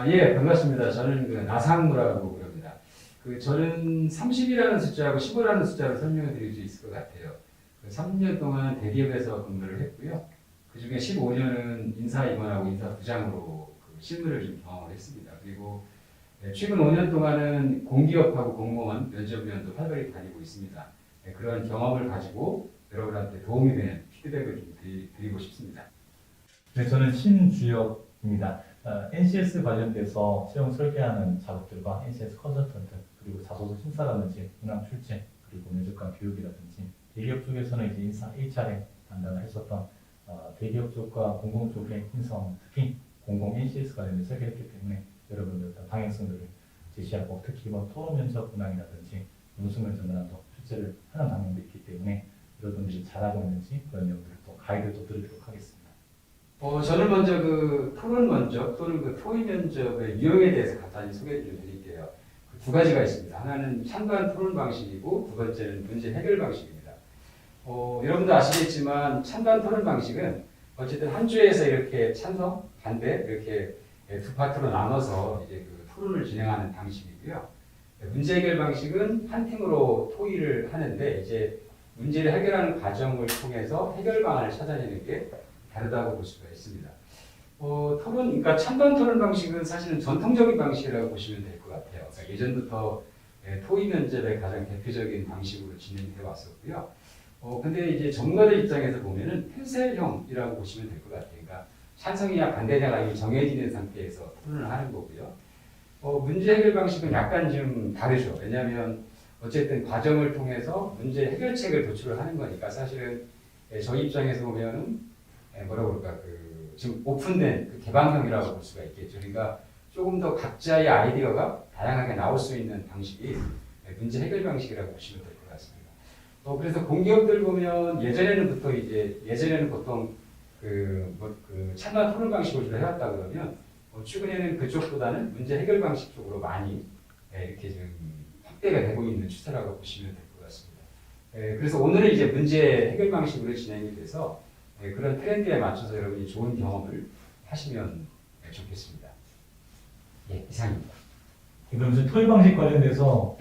예, 반갑습니다. 저는 나상무라고 그럽니다. 저는 30이라는 숫자하고 15라는 숫자로 설명해 드릴 수 있을 것 같아요. 3년 동안 대기업에서 근무를 했고요. 그 중에 15년은 인사임원하고 인사부장으로 실무를 좀 경험을 했습니다. 그리고 최근 5년 동안은 공기업하고 공무원 면접위원도 활발히 다니고 있습니다. 그런 경험을 가지고 여러분한테 도움이 되는 피드백을 좀 드리고 싶습니다. 네, 저는 신주혁입니다. NCS 관련돼서 채용 설계하는 작업들과 NCS 컨설턴트, 그리고 자소서 심사라든지 문항 출제, 그리고 면접관 교육이라든지 대기업 쪽에서는 이제 인사 HR에 담당을 했었던 대기업 쪽과 공공 쪽의 인성, 특히 공공 NCS 관련된 설계했기 때문에 여러분들 어떤 방향성들을 제시하고, 특히 이번 토론 면접 문항이라든지 문수 면접 문항도 출제를 하는 방향도 있기 때문에 여러분들이 잘하고 있는지 그런 내용들을 또 가이드도 드리도록 하겠습니다. 저는 먼저 토론 면접 또는 토의 면접의 유형에 대해서 간단히 소개를 좀 드릴게요. 두 가지가 있습니다. 하나는 찬반 토론 방식이고 두 번째는 문제 해결 방식입니다. 여러분도 아시겠지만 찬반 토론 방식은 어쨌든 한 주에서 이렇게 찬성, 반대 이렇게 두 파트로 나눠서 이제 토론을 진행하는 방식이고요. 문제 해결 방식은 한 팀으로 토의를 하는데 이제 문제를 해결하는 과정을 통해서 해결 방안을 찾아내는 게 다르다고 볼 수가 있습니다. 그러니까 찬반 토론 방식은 사실은 전통적인 방식이라고 보시면 될 것 같아요. 그러니까 예전부터 토의 면접의 가장 대표적인 방식으로 진행해 왔었고요. 근데 이제 전문가들 입장에서 보면은 펜셀형이라고 보시면 될 것 같아요. 그러니까 찬성이냐 반대냐가 이미 정해지는 상태에서 토론을 하는 거고요. 문제 해결 방식은 약간 좀 다르죠. 왜냐하면 어쨌든 과정을 통해서 문제 해결책을 도출을 하는 거니까 사실은 저희 입장에서 보면은 뭐라고 그럴까 지금 오픈된 개방형이라고 볼 수가 있겠죠. 그러니까 조금 더 각자의 아이디어가 다양하게 나올 수 있는 방식이 문제 해결 방식이라고 보시면 될 것 같습니다. 그래서 공기업들 보면 예전에는 보통 찬반 토론 방식으로 주로 해왔다 그러면 최근에는 그쪽보다는 문제 해결 방식 쪽으로 많이 이렇게 좀 확대가 되고 있는 추세라고 보시면 될 것 같습니다. 그래서 오늘은 이제 문제 해결 방식으로 진행이 돼서 그런 트렌드에 맞춰서 여러분이 좋은 경험을 하시면 좋겠습니다. 예, 이상입니다. 그럼 이제 토의 방식 관련돼서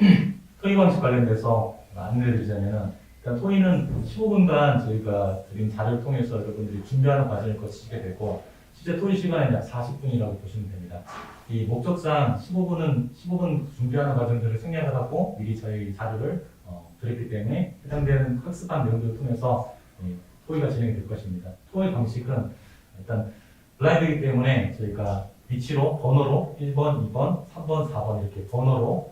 안내를 드리자면은, 일단 토의는 15분간 저희가 드린 자료를 통해서 여러분들이 준비하는 과정을 거치게 되고, 실제 토의 시간은 약 40분이라고 보시면 됩니다. 이 목적상 15분 준비하는 과정들을 생략을 하고 미리 저희 자료를 드렸기 때문에 해당되는 학습한 내용들을 통해서 토의가 진행이 될 것입니다. 토의 방식은 일단 블라인드이기 때문에 저희가 위치로 번호로 1번, 2번, 3번, 4번 이렇게 번호로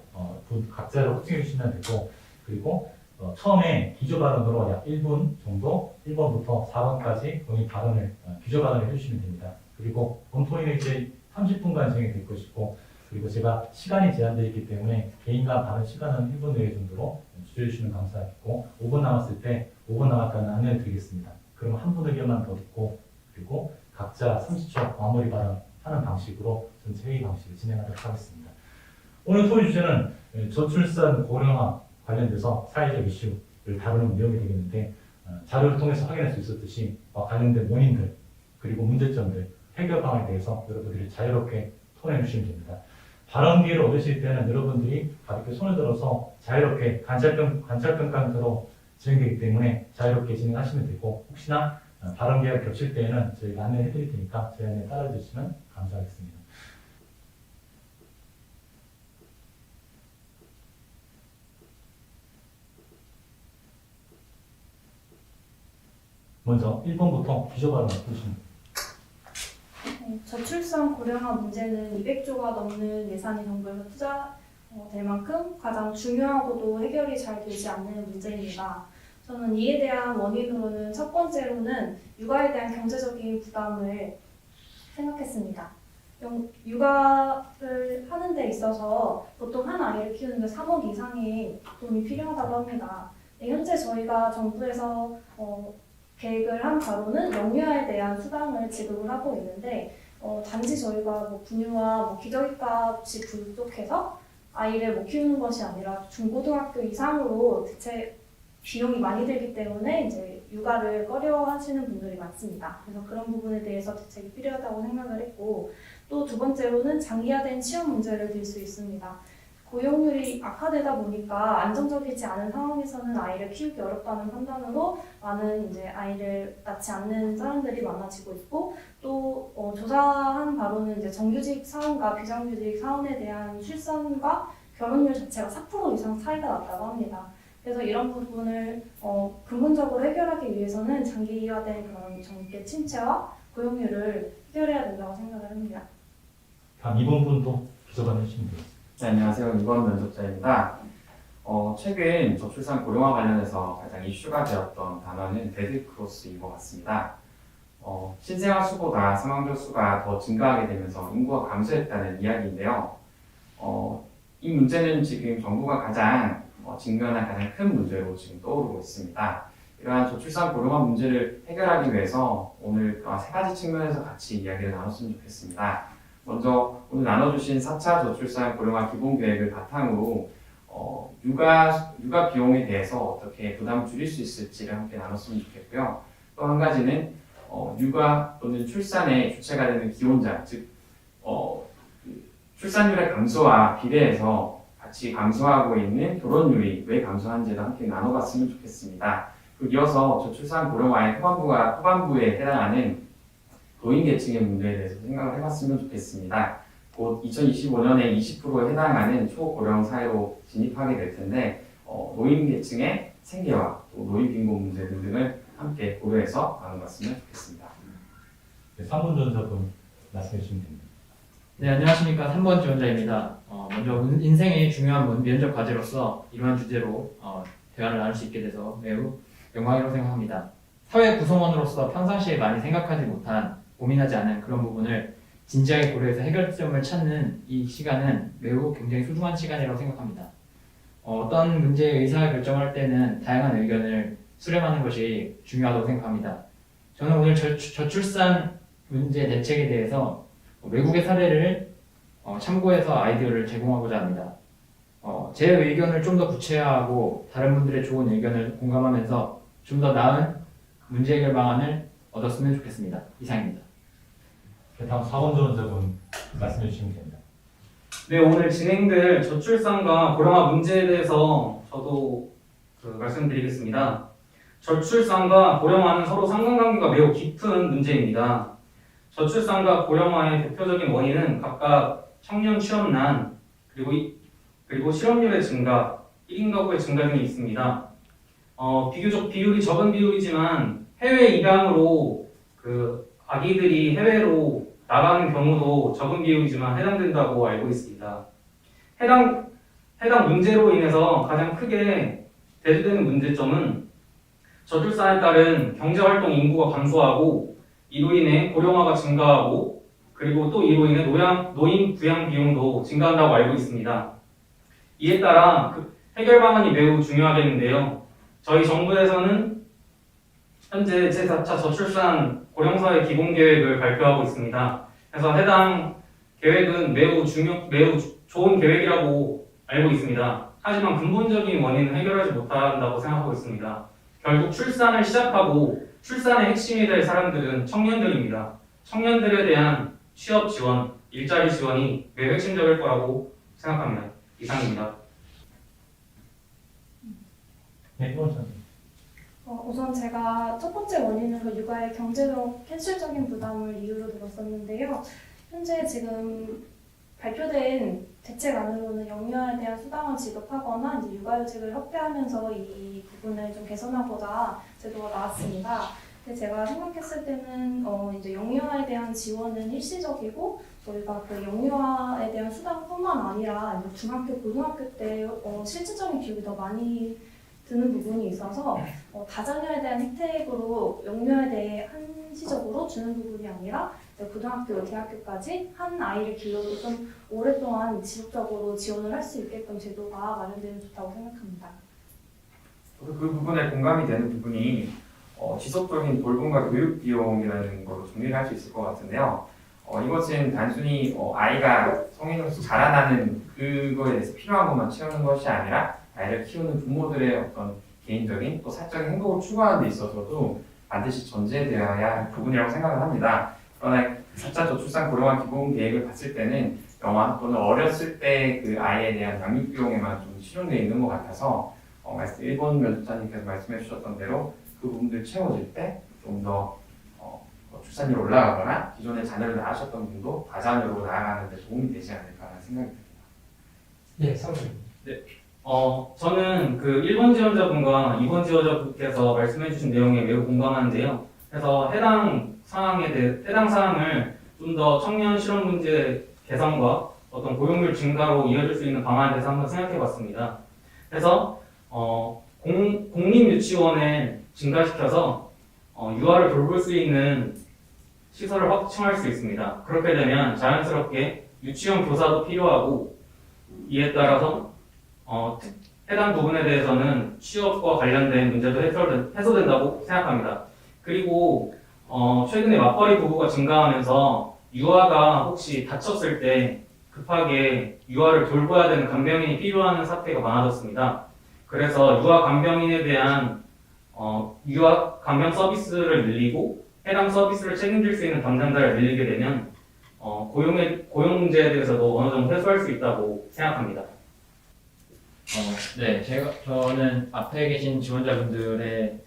각자로 확정해 주시면 되고, 그리고 처음에 기조 발언으로 약 1분 정도 1번부터 4번까지 본인 발언을 기조 발언을 해주시면 됩니다. 그리고 본 토의는 이제 30분간 진행이 될 것이고, 그리고 제가 시간이 제한되어 있기 때문에 개인 간 발언 시간은 1분 내외 정도로 주저해 주시면 감사하겠고, 5분 남았을 때 5분 남았다는 안내를 드리겠습니다. 그럼 한 분 의견만 더 듣고, 그리고 각자 30초 마무리 발언하는 방식으로 전체 회의 방식을 진행하도록 하겠습니다. 오늘 토의 주제는 저출산 고령화 관련돼서 사회적 이슈를 다루는 내용이 되겠는데, 자료를 통해서 확인할 수 있었듯이 관련된 원인들, 그리고 문제점들, 해결 방안에 대해서 여러분들이 자유롭게 토론해 주시면 됩니다. 발언 기회를 얻으실 때는 여러분들이 가볍게 손을 들어서 자유롭게 관찰평가로 진행되기 때문에 자유롭게 진행하시면 되고, 혹시나 발언 기회가 겹칠 때에는 저희가 안내해 드릴 테니까 저희 안내 따라 주시면 감사하겠습니다. 먼저 1번부터 기조 발언을 해주십니다. 저출산 고령화 문제는 200조가 넘는 예산이 정부에서 투자될 만큼 가장 중요하고도 해결이 잘 되지 않는 문제입니다. 저는 이에 대한 원인으로는 첫 번째로는 육아에 대한 경제적인 부담을 생각했습니다. 육아를 하는 데 있어서 보통 한 아이를 키우는데 3억 이상의 돈이 필요하다고 합니다. 현재 저희가 정부에서 계획을 한 바로는 영유아에 대한 수당을 지급을 하고 있는데, 단지 저희가 분유와 기저귀 값이 부족해서 아이를 못 키우는 것이 아니라 중고등학교 이상으로 대체 비용이 많이 들기 때문에 이제 육아를 꺼려하시는 분들이 많습니다. 그래서 그런 부분에 대해서 대책이 필요하다고 생각을 했고 또 두 번째로는 장기화된 취업 문제를 들 수 있습니다. 고용률이 악화되다 보니까 안정적이지 않은 상황에서는 아이를 키우기 어렵다는 판단으로 많은 이제 아이를 낳지 않는 사람들이 많아지고 있고 또 조사한 바로는 이제 정규직 사원과 비정규직 사원에 대한 출산과 결혼율 자체가 4% 이상 차이가 났다고 합니다. 그래서 이런 부분을 근본적으로 해결하기 위해서는 장기화된 그런 정계 침체와 고용률을 해결해야 된다고 생각을 합니다. 다음 이번 분도 비서관 해주시면 되겠습니다. 네, 안녕하세요. 이번 면접자입니다. 최근 저출산 고령화 관련해서 가장 이슈가 되었던 단어는 데드크로스인 것 같습니다. 신생아 수보다 사망자 수가 더 증가하게 되면서 인구가 감소했다는 이야기인데요. 이 문제는 지금 정부가 가장 직면한 가장 큰 문제로 지금 떠오르고 있습니다. 이러한 저출산 고령화 문제를 해결하기 위해서 오늘 그런 세 가지 측면에서 같이 이야기를 나눴으면 좋겠습니다. 먼저 오늘 나눠주신 4차 저출산 고령화 기본계획을 바탕으로 육아 비용에 대해서 어떻게 부담을 줄일 수 있을지를 함께 나눴으면 좋겠고요. 또 한 가지는 육아 또는 출산의 주체가 되는 기혼자, 즉 출산율의 감소와 비례해서 같이 감소하고 있는 결혼율이 왜 감소한지도 함께 나눠봤으면 좋겠습니다. 그리고 이어서 저출산 고령화의 후반부에 해당하는 노인 계층의 문제에 대해서 생각을 해봤으면 좋겠습니다. 곧 2025년에 20%에 해당하는 초고령 사회로 진입하게 될 텐데 노인 계층의 생계와 또 노인 빈곤 문제 등을 함께 고려해서 나눠봤으면 좋겠습니다. 네, 3분 전사분 말씀해 주시면 됩니다. 네, 안녕하십니까. 3번 지원자입니다. 먼저 인생의 중요한 면접 과제로서 이러한 주제로 대화를 나눌 수 있게 돼서 매우 영광이라고 생각합니다. 사회 구성원으로서 평상시에 많이 생각하지 못한, 고민하지 않은 그런 부분을 진지하게 고려해서 해결점을 찾는 이 시간은 매우 굉장히 소중한 시간이라고 생각합니다. 어떤 문제의 의사결정할 때는 다양한 의견을 수렴하는 것이 중요하다고 생각합니다. 저는 오늘 저출산 문제 대책에 대해서 외국의 사례를 참고해서 아이디어를 제공하고자 합니다. 제 의견을 좀 더 구체화하고 다른 분들의 좋은 의견을 공감하면서 좀 더 나은 문제 해결 방안을 얻었으면 좋겠습니다. 이상입니다. 네, 다음 4번 전사분 말씀해 주시면 됩니다. 네, 오늘 진행될 저출산과 고령화 문제에 대해서 저도 말씀드리겠습니다. 저출산과 고령화는 서로 상관관계가 매우 깊은 문제입니다. 저출산과 고령화의 대표적인 원인은 각각 청년 취업난, 그리고 실업률의 증가, 1인 가구의 증가 등이 있습니다. 비교적 비율이 적은 비율이지만 해외 입양으로 아기들이 해외로 나가는 경우도 적은 비율이지만 해당된다고 알고 있습니다. 해당 문제로 인해서 가장 크게 대두되는 문제점은 저출산에 따른 경제활동 인구가 감소하고 이로 인해 고령화가 증가하고 그리고 또 이로 인해 노인 부양 비용도 증가한다고 알고 있습니다. 이에 따라 해결 방안이 매우 중요하겠는데요. 저희 정부에서는 현재 제4차 저출산 고령사회 기본계획을 발표하고 있습니다. 그래서 해당 계획은 매우 좋은 계획이라고 알고 있습니다. 하지만 근본적인 원인은 해결하지 못한다고 생각하고 있습니다. 결국 출산을 시작하고 출산의 핵심이 될 사람들은 청년들입니다. 청년들에 대한 취업 지원, 일자리 지원이 매우 핵심적일 거라고 생각합니다. 이상입니다. 네, 1번 전사. 우선 제가 첫 번째 원인으로 육아의 경제적 현실적인 부담을 이유로 들었었는데요. 현재 지금 발표된 대책안으로는 영유아에 대한 수당을 지급하거나 이제 육아휴직을 협회하면서 이 부분을 좀 개선하고자 제도가 나왔습니다. 근데 제가 생각했을 때는 이제 영유아에 대한 지원은 일시적이고 저희가 그 영유아에 대한 수당뿐만 아니라 이제 중학교, 고등학교 때 실질적인 비용이 더 많이 드는 부분이 있어서 다자녀에 대한 혜택으로 영유아에 대해 한시적으로 주는 부분이 아니라 고등학교, 대학교까지 한 아이를 길러도 좀 오랫동안 지속적으로 지원을 할 수 있게끔 제도가 마련되면 좋다고 생각합니다. 저도 그 부분에 공감이 되는 부분이 지속적인 돌봄과 교육 비용이라는 걸로 정리를 할 수 있을 것 같은데요. 이것은 단순히 아이가 성인으로서 자라나는 그거에 대해서 필요한 것만 채우는 것이 아니라 아이를 키우는 부모들의 어떤 개인적인 또 사적인 행복을 추구하는 데 있어서도 반드시 전제되어야 할 부분이라고 생각을 합니다. 그러나 4차 저출산 고령화 기본 계획을 봤을 때는 영아 또는 어렸을 때 그 아이에 대한 양육 비용에만 좀 실용되어 있는 것 같아서 일본 면접자님께서 말씀해 주셨던 대로 그 부분들 채워질 때 좀 더 출산율이 올라가거나 기존에 자녀를 낳으셨던 분도 다자녀로 나아가는 데 도움이 되지 않을까라는 생각이 듭니다. 예, 사모님. 저는 그 1번 지원자분과 2번 지원자분께서 말씀해주신 내용에 매우 공감하는데요. 그래서 해당 사항을 좀 더 청년 실업 문제 개선과 어떤 고용률 증가로 이어질 수 있는 방안에 대해서 한번 생각해봤습니다. 그래서 공립유치원을 증가시켜서 유아를 돌볼 수 있는 시설을 확충할 수 있습니다. 그렇게 되면 자연스럽게 유치원 교사도 필요하고 이에 따라서 해당 부분에 대해서는 취업과 관련된 문제도 해소된다고 생각합니다. 그리고 최근에 맞벌이 부부가 증가하면서 유아가 혹시 다쳤을 때 급하게 유아를 돌봐야 되는 간병인이 필요한 사태가 많아졌습니다. 그래서 유아 간병인에 대한 유아 간병 서비스를 늘리고 해당 서비스를 책임질 수 있는 담당자를 늘리게 되면 고용 문제에 대해서도 어느 정도 해소할 수 있다고 생각합니다. 네, 저는 앞에 계신 지원자분들의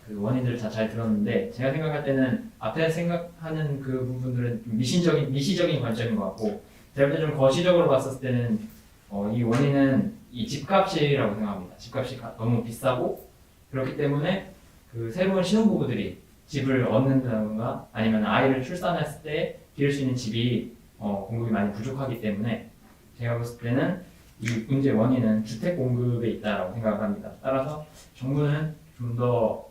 그 원인들을 다 잘 들었는데 제가 생각할 때는 앞에 생각하는 그 부분들은 좀 미시적인 관점인 것 같고 제가 볼 때 좀 거시적으로 봤을 때는 이 원인은 이 집값이라고 생각합니다. 집값이 너무 비싸고 그렇기 때문에 그 새로운 신혼부부들이 집을 얻는다던가 아니면 아이를 출산했을 때 기를 수 있는 집이 공급이 많이 부족하기 때문에 제가 봤을 때는 이 문제의 원인은 주택 공급에 있다고 생각을 합니다. 따라서 정부는 좀 더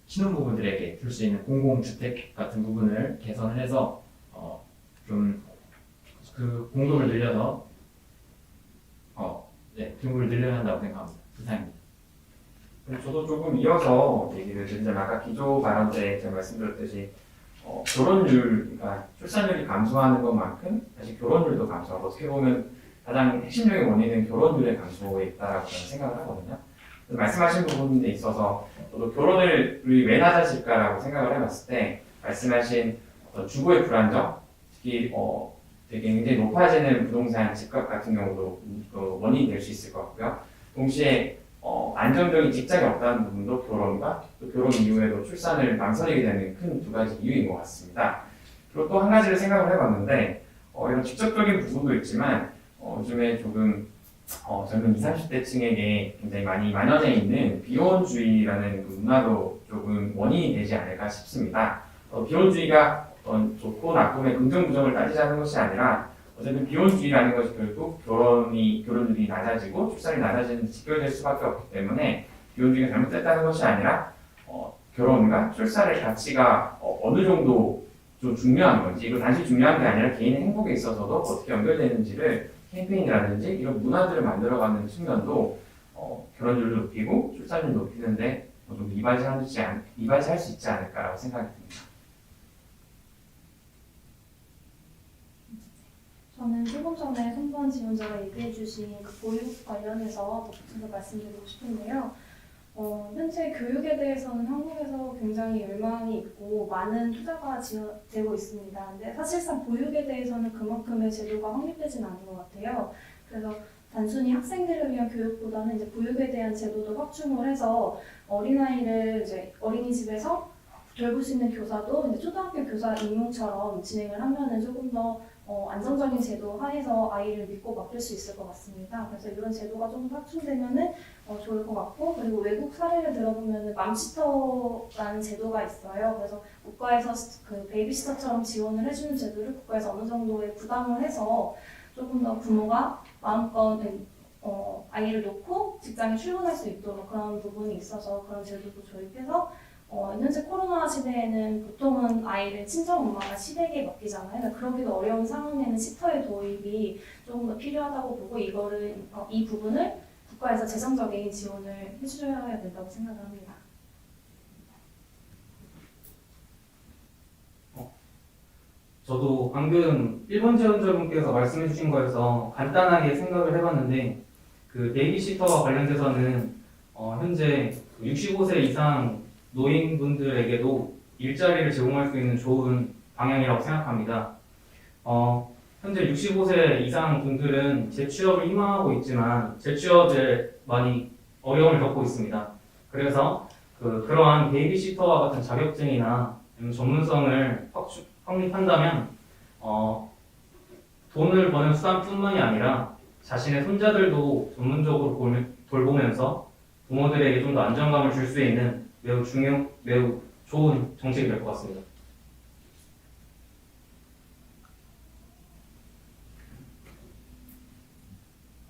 신혼부부들에게 줄 수 있는 공공주택 같은 부분을 개선을 해서 좀 그 공급을 늘려서 공급을 늘려야 한다고 생각합니다. 이상입니다. 저도 조금 이어서 얘기를 드리자면 아까 기조 발언 때 제가 말씀드렸듯이 결혼율, 그러니까 출산율이 감소하는 것만큼 사실 결혼율도 감소하고 어떻게 보면 가장 핵심적인 원인은 결혼율의 감소에 있다라고 저는 생각을 하거든요. 그래서 말씀하신 부분에 있어서 저도 결혼율이 왜 낮아질까라고 생각을 해봤을 때 말씀하신 주거의 불안정, 특히 되게 굉장히 높아지는 부동산 집값 같은 경우도 원인이 될 수 있을 것 같고요. 동시에 안정적인 직장이 없다는 부분도 결혼과 또 결혼 이후에도 출산을 망설이게 되는 큰 두 가지 이유인 것 같습니다. 그리고 또 한 가지를 생각을 해봤는데 이런 직접적인 부분도 있지만 요즘에 조금 젊은 20, 30대층에게 굉장히 많이 만연해 있는 비혼주의라는 그 문화도 조금 원인이 되지 않을까 싶습니다. 비혼주의가 좋고 나쁨의 긍정 부정을 따지자는 것이 아니라 어쨌든 비혼주의라는 것이 결국 결혼율이 낮아지고 출산이 낮아지는 직결될 수밖에 없기 때문에 비혼주의가 잘못됐다는 것이 아니라 결혼과 출산의 가치가 어느 정도 좀 중요한 건지 이거 단지 중요한 게 아니라 개인의 행복에 있어서도 어떻게 연결되는지를 캠페인이라든지 이런 문화들을 만들어가는 측면도 결혼율을 높이고 출산율을 높이는데 좀 이바지할 수 있지 않을까라고 생각이 듭니다. 저는 조금 전에 선보한 지원자가 얘기해 주신 그 보육 관련해서 덧붙여서 말씀드리고 싶은데요. 현재 교육에 대해서는 한국에서 굉장히 열망이 있고 많은 투자가 되고 있습니다. 근데 사실상 보육에 대해서는 그만큼의 제도가 확립되진 않은 것 같아요. 그래서 단순히 학생들을 위한 교육보다는 이제 보육에 대한 제도도 확충을 해서 어린아이를 이제 어린이집에서 돌볼 수 있는 교사도 이제 초등학교 교사 임용처럼 진행을 하면은 조금 더 안정적인 제도 하에서 아이를 믿고 맡길 수 있을 것 같습니다. 그래서 이런 제도가 좀 확충되면은 좋을 것 같고, 그리고 외국 사례를 들어보면은 맘시터라는 제도가 있어요. 그래서 국가에서 그 베이비시터처럼 지원을 해주는 제도를 국가에서 어느 정도의 부담을 해서 조금 더 부모가 마음껏 아이를 놓고 직장에 출근할 수 있도록 그런 부분이 있어서 그런 제도도 도입해서 현재 코로나 시대에는 보통은 아이를 친정 엄마가 시댁에 맡기잖아요. 그러니까 그러기도 어려운 상황에는 시터의 도입이 조금 더 필요하다고 보고 이 부분을 국가에서 재정적인 지원을 해주셔야 된다고 생각을 합니다. 저도 방금 1번 지원자분께서 말씀해 주신 거에서 간단하게 생각을 해봤는데 그 베이비시터와 관련돼서는 현재 65세 이상 노인분들에게도 일자리를 제공할 수 있는 좋은 방향이라고 생각합니다. 현재 65세 이상 분들은 재취업을 희망하고 있지만 재취업에 많이 어려움을 겪고 있습니다. 그래서 그러한 베이비시터와 같은 자격증이나 전문성을 확립한다면 돈을 버는 수단뿐만이 아니라 자신의 손자들도 전문적으로 돌보면서 부모들에게 좀 더 안정감을 줄 수 있는 매우 좋은 정책이 될 것 같습니다.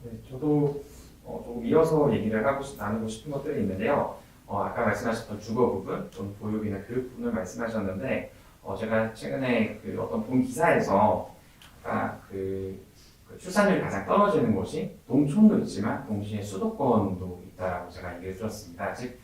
네, 저도 조금 이어서 얘기를 나누고 싶은 것들이 있는데요. 아까 말씀하셨던 주거 부분, 좀 보육이나 교육 부분을 말씀하셨는데, 제가 최근에 어떤 본 기사에서 아까 출산율이 가장 떨어지는 곳이 농촌도 있지만 동시에 수도권도 있다라고 제가 얘기를 들었습니다. 즉,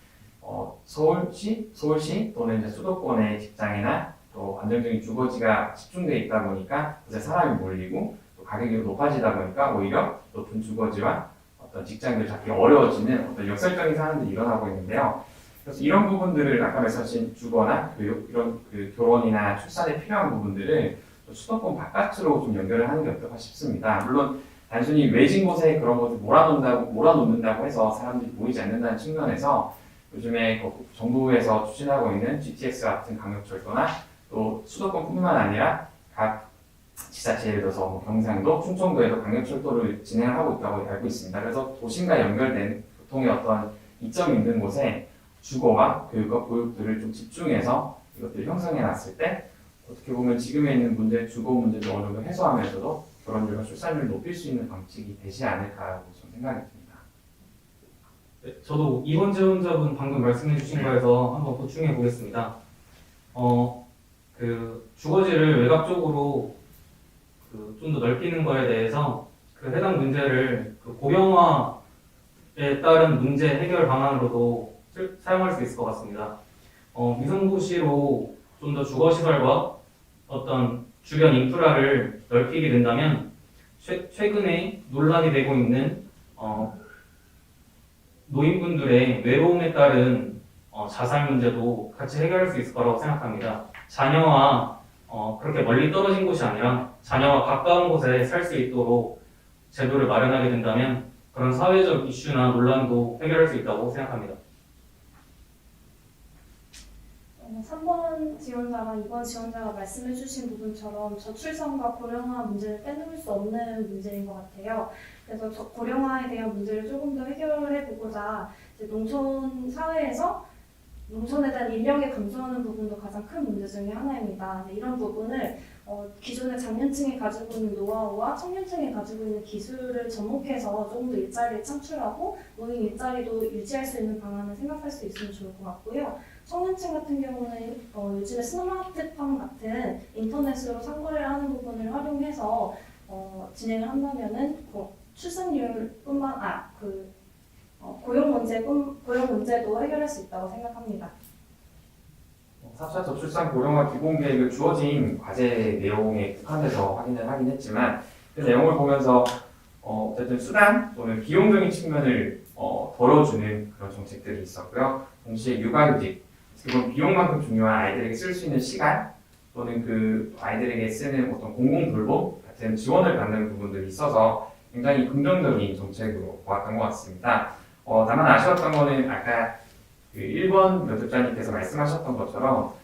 서울시 또는 이제 수도권의 직장이나 또 안정적인 주거지가 집중되어 있다 보니까 이제 사람이 몰리고 또 가격이 높아지다 보니까 오히려 높은 주거지와 어떤 직장을 잡기 어려워지는 어떤 역설적인 상황들이 일어나고 있는데요. 그래서 이런 부분들을 아까 말씀하신 주거나 교육, 이런 결혼이나 출산에 필요한 부분들을 수도권 바깥으로 좀 연결을 하는 게 어떨까 싶습니다. 물론 단순히 외진 곳에 그런 것을 몰아놓는다고 해서 사람들이 모이지 않는다는 측면에서 요즘에 정부에서 추진하고 있는 GTX 같은 강력철도나 또 수도권뿐만 아니라 각 지자체 예를 들어서 경상도, 충청도에도 강력철도를 진행하고 있다고 알고 있습니다. 그래서 도심과 연결된 교통의 어떤 이점이 있는 곳에 주거와 교육과 보육들을 좀 집중해서 이것들을 형성해 놨을 때 어떻게 보면 지금에 있는 문제, 주거 문제도 어느 정도 해소하면서도 결혼율과 출산율을 높일 수 있는 방식이 되지 않을까라고 좀 생각이 듭니다. 네, 저도 이번 질문자분 방금 말씀해 주신 거에서 한번 보충해 보겠습니다. 주거지를 외곽적으로 좀 더 넓히는 거에 대해서 해당 문제를 고령화에 따른 문제 해결 방안으로도 사용할 수 있을 것 같습니다. 미성도시로 좀 더 주거시설과 어떤 주변 인프라를 넓히게 된다면 최근에 논란이 되고 있는 노인분들의 외로움에 따른 자살 문제도 같이 해결할 수 있을 거라고 생각합니다. 자녀와 그렇게 멀리 떨어진 곳이 아니라 자녀와 가까운 곳에 살 수 있도록 제도를 마련하게 된다면 그런 사회적 이슈나 논란도 해결할 수 있다고 생각합니다. 3번 지원자가 2번 지원자가 말씀해주신 부분처럼 저출산과 고령화 문제를 빼놓을 수 없는 문제인 것 같아요. 그래서 고령화에 대한 문제를 조금 더 해결해 보고자 농촌 사회에서 농촌에 대한 인력이 감소하는 부분도 가장 큰 문제 중에 하나입니다. 이런 부분을 기존의 장년층이 가지고 있는 노하우와 청년층이 가지고 있는 기술을 접목해서 조금 더 일자리를 창출하고 노인 일자리도 유지할 수 있는 방안을 생각할 수 있으면 좋을 것 같고요. 청년층 같은 경우는 요즘에 스마트팜 같은 인터넷으로 상거래를 하는 부분을 활용해서 진행을 한다면은 출산율뿐만 고용 문제도 해결할 수 있다고 생각합니다. 4차 저출산 고령화 기본계획을 주어진 과제 내용에 국한돼서 확인을 하긴 했지만 그 내용을 보면서 어쨌든 수단 또는 비용적인 측면을 덜어주는 그런 정책들이 있었고요. 동시에 육아휴직, 지금 비용만큼 중요한 아이들에게 쓸 수 있는 시간 또는 그 아이들에게 쓰는 어떤 공공돌봄 같은 지원을 받는 부분들이 있어서 굉장히 긍정적인 정책으로 보았던 것 같습니다. 다만 아쉬웠던 거는 아까 1번 면접자님께서 말씀하셨던 것처럼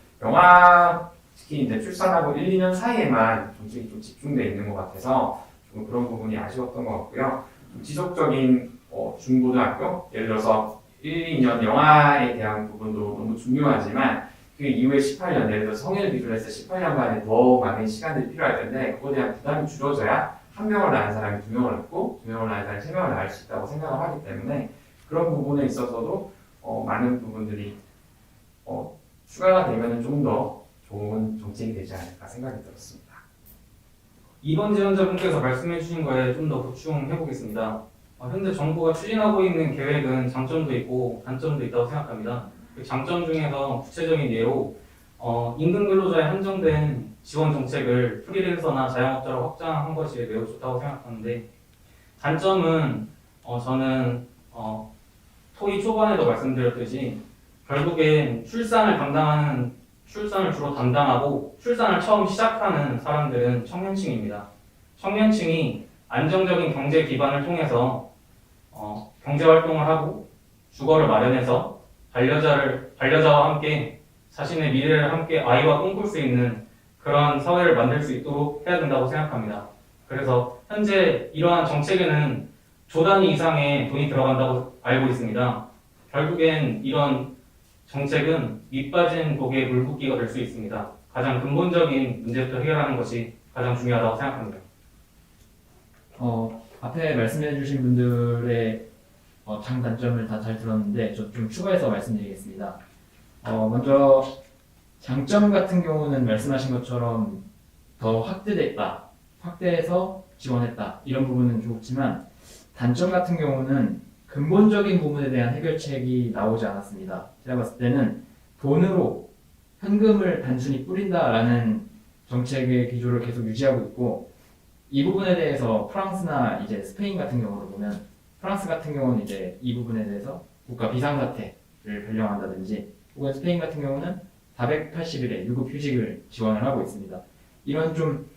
특히 이제 출산하고 1, 2년 사이에만 정책이 좀 집중되어 있는 것 같아서 좀 그런 부분이 아쉬웠던 것 같고요. 좀 지속적인 중고등학교, 예를 들어서 1, 2년 영아에 대한 부분도 너무 중요하지만 그 이후에 18년, 예를 들어서 성인을 기준으로 해서 18년간에 더 많은 시간들이 필요할 텐데 그거에 대한 부담이 줄어져야 한 명을 낳은 사람이 2명을 낳고 2명을 낳은 사람이 3명을 낳을 수 있다고 생각을 하기 때문에 그런 부분에 있어서도 많은 부분들이 추가가 되면 좀 더 좋은 정책이 되지 않을까 생각이 들었습니다. 2번 지원자분께서 말씀해 주신 거에 좀 더 보충해 보겠습니다. 현재 정부가 추진하고 있는 계획은 장점도 있고 단점도 있다고 생각합니다. 그 장점 중에서 구체적인 예로 임금 근로자에 한정된 지원 정책을 프리랜서나 자영업자로 확장한 것이 매우 좋다고 생각하는데 단점은 저는 토의 초반에도 말씀드렸듯이 결국엔 출산을 주로 담당하고 출산을 처음 시작하는 사람들은 청년층입니다. 청년층이 안정적인 경제 기반을 통해서 경제 활동을 하고 주거를 마련해서 반려자와 함께 자신의 미래를 함께 아이와 꿈꿀 수 있는 그런 사회를 만들 수 있도록 해야 된다고 생각합니다. 그래서 현재 이러한 정책에는 조 단위 이상의 돈이 들어간다고 알고 있습니다. 결국엔 이런 정책은 밑빠진 고개에 물 붓기가 될 수 있습니다. 가장 근본적인 문제부터 해결하는 것이 가장 중요하다고 생각합니다. 앞에 말씀해주신 분들의 장단점을 다 잘 들었는데 저 좀 추가해서 말씀드리겠습니다. 먼저 장점 같은 경우는 말씀하신 것처럼 더 확대해서 지원했다 이런 부분은 좋지만 단점 같은 경우는 근본적인 부분에 대한 해결책이 나오지 않았습니다. 제가 봤을 때는 돈으로 현금을 단순히 뿌린다라는 정책의 기조를 계속 유지하고 있고 이 부분에 대해서 프랑스나 이제 스페인 같은 경우를 보면 프랑스 같은 경우는 이제 이 부분에 대해서 국가 비상사태를 발령한다든지 혹은 스페인 같은 경우는 480일의 유급휴직을 지원을 하고 있습니다. 이런 좀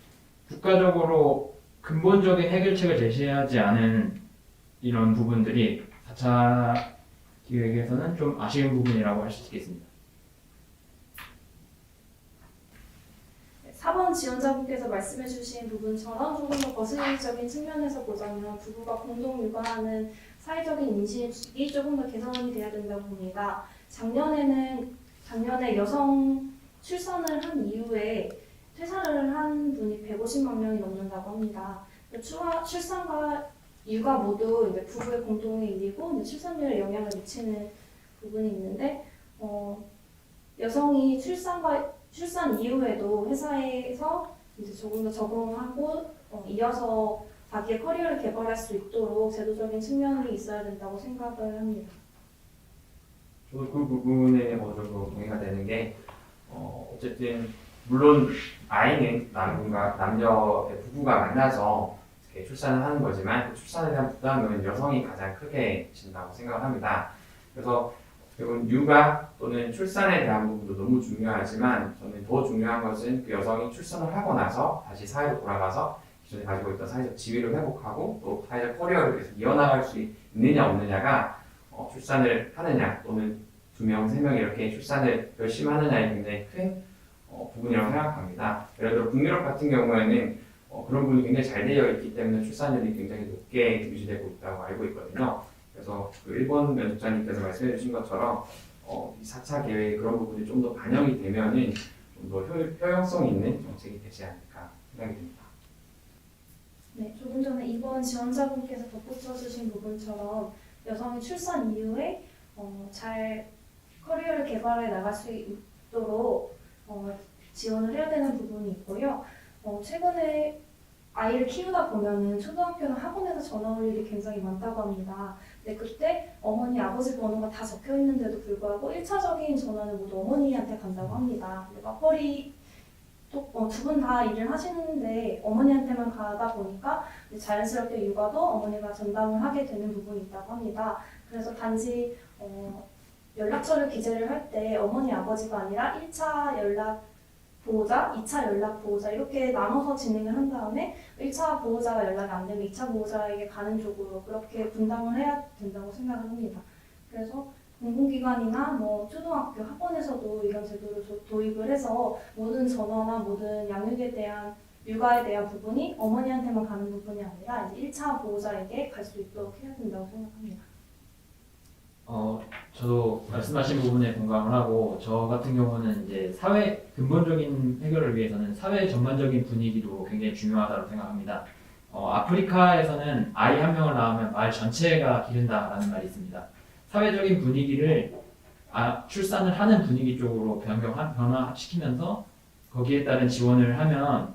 국가적으로 근본적인 해결책을 제시하지 않은 이런 부분들이 4차 기획에서는 좀 아쉬운 부분이라고 할 수 있겠습니다. 4번 지원자분께서 말씀해주신 부분처럼 조금 더 거시적인 측면에서 보자면 부부가 공동 육아하는 사회적인 인식이 조금 더 개선이 돼야 된다고 봅니다. 작년에 여성 출산을 한 이후에 퇴사를 한 분이 150만 명이 넘는다고 합니다. 출산과 육아 모두 이제 부부의 공동의 일이고 출산율에 영향을 미치는 부분이 있는데 여성이 출산 이후에도 회사에서 이제 조금 더 적응하고 이어서 자기의 커리어를 개발할 수 있도록 제도적인 측면이 있어야 된다고 생각을 합니다. 저도 그 부분에 어느 정도 동의가 되는 게 어쨌든 물론 아이는 남녀의 부부가 만나서 이렇게 출산을 하는 거지만 그 출산에 대한 부담은 여성이 가장 크게 진다고 생각을 합니다. 그래서 결국은 육아 또는 출산에 대한 부분도 너무 중요하지만 저는 더 중요한 것은 그 여성이 출산을 하고 나서 다시 사회로 돌아가서 기존에 가지고 있던 사회적 지위를 회복하고 또 사회적 커리어를 계속 이어나갈 수 있느냐 없느냐가 출산을 하느냐 또는 2명, 3명 이렇게 출산을 열심히 하느냐에 굉장히 큰 부분이라고 생각합니다. 예를 들어 북유럽 같은 경우에는 그런 부분이 굉장히 잘 되어 있기 때문에 출산율이 굉장히 높게 유지되고 있다고 알고 있거든요. 그래서 그 일본 면접자님께서 말씀해 주신 것처럼 이 4차 계획에 그런 부분이 좀 더 반영이 되면은 좀 더 효용성 있는 정책이 되지 않을까 생각이 듭니다. 네, 조금 전에 이번 지원자분께서 덧붙여 주신 부분처럼 여성이 출산 이후에 잘 커리어를 개발해 나갈 수 있도록 지원을 해야 되는 부분이 있고요. 최근에 아이를 키우다 보면은 초등학교나 학원에서 전화 올 일이 굉장히 많다고 합니다. 근데 그때 어머니, 아버지 번호가 다 적혀 있는데도 불구하고 1차적인 전화는 모두 어머니한테 간다고 합니다. 근데 맞벌이 두 분 다 일을 하시는데 어머니한테만 가다 보니까 자연스럽게 육아도 어머니가 전담을 하게 되는 부분이 있다고 합니다. 그래서 단지 연락처를 기재를 할 때 어머니, 아버지가 아니라 1차 연락 보호자, 2차 연락 보호자 이렇게 나눠서 진행을 한 다음에 1차 보호자가 연락이 안 되면 2차 보호자에게 가는 쪽으로 그렇게 분담을 해야 된다고 생각을 합니다. 그래서 공공기관이나 초등학교, 학원에서도 이런 제도를 도입을 해서 모든 전화나 모든 양육에 대한 육아에 대한 부분이 어머니한테만 가는 부분이 아니라 이제 1차 보호자에게 갈 수 있도록 해야 된다고 생각합니다. 저도 말씀하신 부분에 공감을 하고 저 같은 경우는 이제 사회 근본적인 해결을 위해서는 사회 전반적인 분위기도 굉장히 중요하다고 생각합니다. 아프리카에서는 아이 한 명을 낳으면 마을 전체가 기른다라는 말이 있습니다. 사회적인 분위기를 출산을 하는 분위기 쪽으로 변화시키면서 거기에 따른 지원을 하면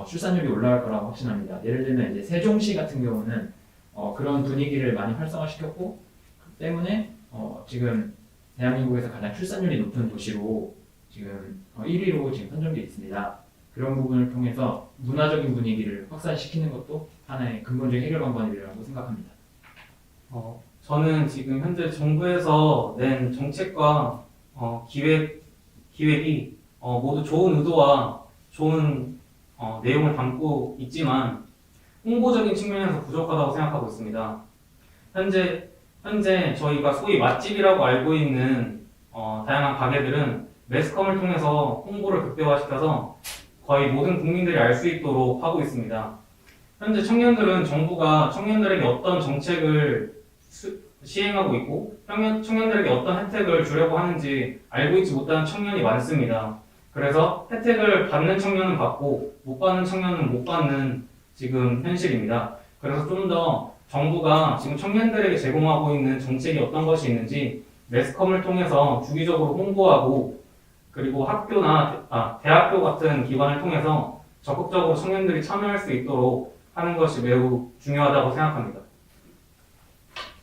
출산율이 올라갈 거라고 확신합니다. 예를 들면 이제 세종시 같은 경우는 그런 분위기를 많이 활성화시켰고 때문에 지금 대한민국에서 가장 출산율이 높은 도시로 지금 1위로 지금 선정되어 있습니다. 그런 부분을 통해서 문화적인 분위기를 확산시키는 것도 하나의 근본적인 해결 방법이라고 생각합니다. 저는 지금 현재 정부에서 낸 정책과 기획이 모두 좋은 의도와 좋은 내용을 담고 있지만 홍보적인 측면에서 부족하다고 생각하고 있습니다. 현재 저희가 소위 맛집이라고 알고 있는 다양한 가게들은 매스컴을 통해서 홍보를 극대화시켜서 거의 모든 국민들이 알 수 있도록 하고 있습니다. 현재 청년들은 정부가 청년들에게 어떤 정책을 시행하고 있고 청년들에게 어떤 혜택을 주려고 하는지 알고 있지 못하는 청년이 많습니다. 그래서 혜택을 받는 청년은 받고 못 받는 청년은 못 받는 지금 현실입니다. 그래서 좀 더 정부가 지금 청년들에게 제공하고 있는 정책이 어떤 것이 있는지 매스컴을 통해서 주기적으로 홍보하고 그리고 학교나 대학교 같은 기관을 통해서 적극적으로 청년들이 참여할 수 있도록 하는 것이 매우 중요하다고 생각합니다.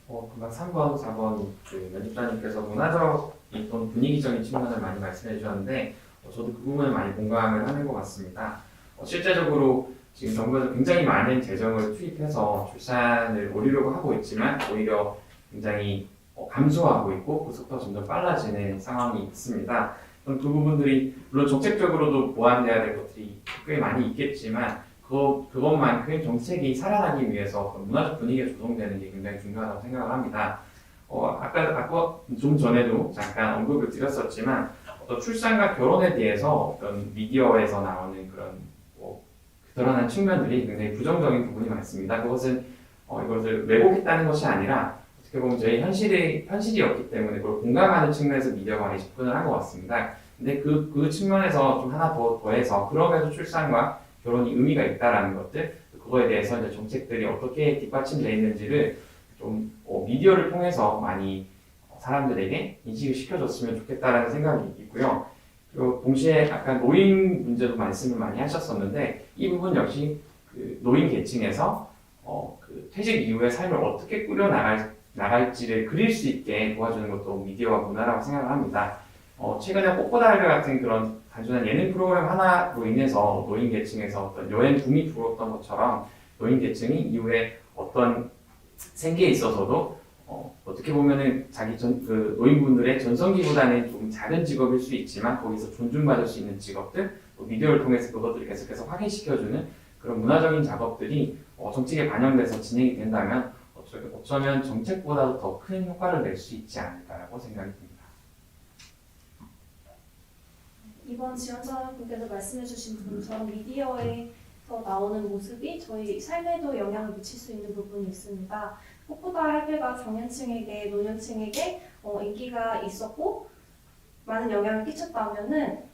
금방 3번, 4번 그 면접자님께서 문화적인 또는 분위기적인 측면을 많이 말씀해 주셨는데 저도 그 부분을 많이 공감을 하는 것 같습니다. 실제적으로 지금 정부에서 굉장히 많은 재정을 투입해서 출산을 올리려고 하고 있지만 오히려 굉장히 감소하고 있고 그 속도가 점점 빨라지는 상황이 있습니다. 그 부분들이 물론 정책적으로도 보완돼야 될 것들이 꽤 많이 있겠지만 그것만큼 정책이 살아나기 위해서 문화적 분위기가 조성되는 게 굉장히 중요하다고 생각을 합니다. 아까 좀 전에도 잠깐 언급을 드렸었지만 어떤 출산과 결혼에 대해서 어떤 미디어에서 나오는 그런 드러난 측면들이 굉장히 부정적인 부분이 많습니다. 그것은 이것을 왜곡했다는 것이 아니라 어떻게 보면 저희 현실이었기 때문에 그걸 공감하는 측면에서 미디어가 많이 접근을 한 것 같습니다. 근데 그 측면에서 좀 하나 더해서 그럼에도 출산과 결혼이 의미가 있다라는 것들, 그거에 대해서 이제 정책들이 어떻게 뒷받침되어 있는지를 좀 미디어를 통해서 많이 사람들에게 인식을 시켜줬으면 좋겠다라는 생각이 있고요. 그리고 동시에 약간 노인 문제도 말씀을 많이 하셨었는데 이 부분 역시 그 노인 계층에서 그 퇴직 이후의 삶을 어떻게 꾸려 나갈지를 그릴 수 있게 도와주는 것도 미디어와 문화라고 생각을 합니다. 최근에 꽃보다 할배 같은 그런 단순한 예능 프로그램 하나로 인해서 노인 계층에서 어떤 여행 붐이 불었던 것처럼 노인 계층이 이후에 어떤 생계에 있어서도 어떻게 보면은 그 노인분들의 전성기보다는 좀 작은 직업일 수 있지만 거기서 존중받을 수 있는 직업들, 미디어를 통해서 그것들을 계속해서 확인시켜주는 그런 문화적인 작업들이 정책에 반영돼서 진행이 된다면 어쩌면 정책보다도 더 큰 효과를 낼 수 있지 않을까라고 생각이 듭니다. 이번 지원자분께서 말씀해주신 부분처럼 미디어에서 나오는 모습이 저희 삶에도 영향을 미칠 수 있는 부분이 있습니다. 꽃보다 할배가 청년층에게, 노년층에게 인기가 있었고 많은 영향을 끼쳤다면은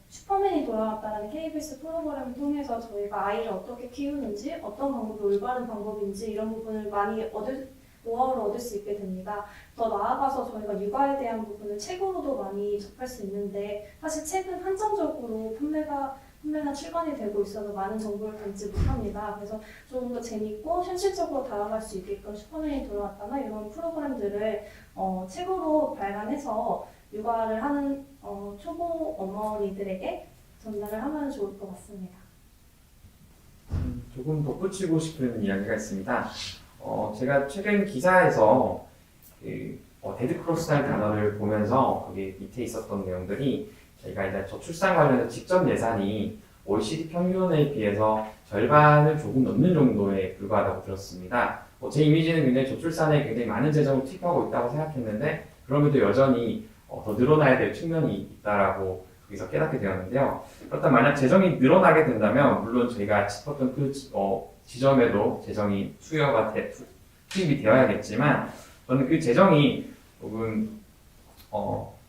슈퍼맨이 돌아왔다는 KBS 프로그램을 통해서 저희가 아이를 어떻게 키우는지, 어떤 방법이 올바른 방법인지 이런 부분을 많이 노하우를 얻을 수 있게 됩니다. 더 나아가서 저희가 육아에 대한 부분을 책으로도 많이 접할 수 있는데 사실 책은 한정적으로 판매나 출간이 되고 있어서 많은 정보를 담지 못합니다. 그래서 좀 더 재밌고 현실적으로 다가갈 수 있게끔 슈퍼맨이 돌아왔다나 이런 프로그램들을 책으로 발간해서 육아를 하는 초보 어머니들에게 전달을 하면 좋을 것 같습니다. 조금 덧붙이고 싶은 이야기가 있습니다. 제가 최근 기사에서 데드크로스라는 단어를 보면서 거기 밑에 있었던 내용들이 저희가 이제 저출산 관련해서 직접 예산이 OECD 평균에 비해서 절반을 조금 넘는 정도에 불과하다고 들었습니다. 제 이미지는 굉장히 저출산에 굉장히 많은 재정을 투입하고 있다고 생각했는데 그럼에도 여전히 더 늘어나야 될 측면이 있다라고 거기서 깨닫게 되었는데요. 그렇다면 만약 재정이 늘어나게 된다면 물론 저희가 짚었던 그 지점에도 재정이 투입이 되어야겠지만 저는 그 재정이 조금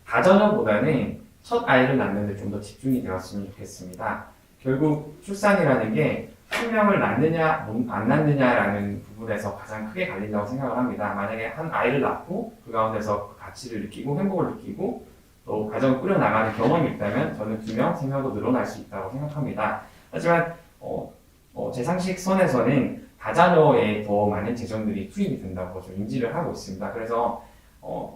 다자녀보다는 첫 아이를 낳는 데 좀 더 집중이 되었으면 좋겠습니다. 결국 출산이라는 게 한 명을 낳느냐 안 낳느냐라는 부분에서 가장 크게 갈린다고 생각을 합니다. 만약에 한 아이를 낳고 그 가운데서 가치를 느끼고 행복을 느끼고 또 가정을 꾸려나가는 경험이 있다면 저는 2명, 3명도 늘어날 수 있다고 생각합니다. 하지만 제 상식선에서는 다자녀에 더 많은 재정들이 투입이 된다고 좀 인지를 하고 있습니다. 그래서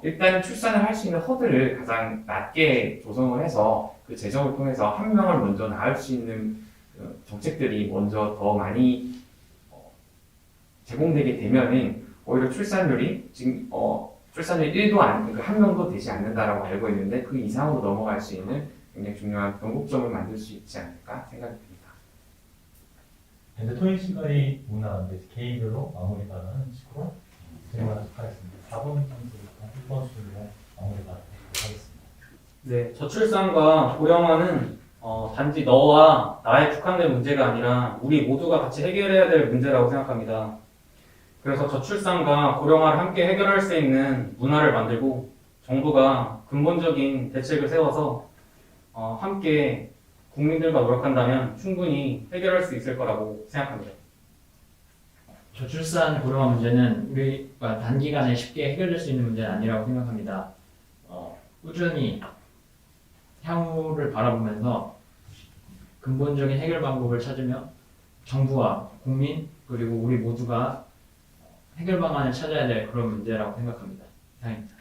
일단 출산을 할 수 있는 허들을 가장 낮게 조성을 해서 그 재정을 통해서 한 명을 먼저 낳을 수 있는 정책들이 먼저 더 많이 제공되게 되면은 오히려 출산율이 지금 출산율 1도 그러니까 한 명도 되지 않는다라고 알고 있는데 그 이상으로 넘어갈 수 있는 굉장히 중요한 변곡점을 만들 수 있지 않을까 생각이 듭니다. 현재 토익 시간이 무난한데 개인별로 마무리 발언하는 식으로 진행하도록 하겠습니다. 4번 선수부터 1번 순으로 마무리 발언하도록 하겠습니다. 네, 저출산과 고령화는 단지 너와 나에 국한된 문제가 아니라 우리 모두가 같이 해결해야 될 문제라고 생각합니다. 그래서 저출산과 고령화를 함께 해결할 수 있는 문화를 만들고 정부가 근본적인 대책을 세워서 함께 국민들과 노력한다면 충분히 해결할 수 있을 거라고 생각합니다. 저출산 고령화 문제는 우리가 단기간에 쉽게 해결될 수 있는 문제는 아니라고 생각합니다. 꾸준히 향후를 바라보면서 근본적인 해결 방법을 찾으며 정부와 국민 그리고 우리 모두가 해결 방안을 찾아야 될 그런 문제라고 생각합니다. 이상입니다.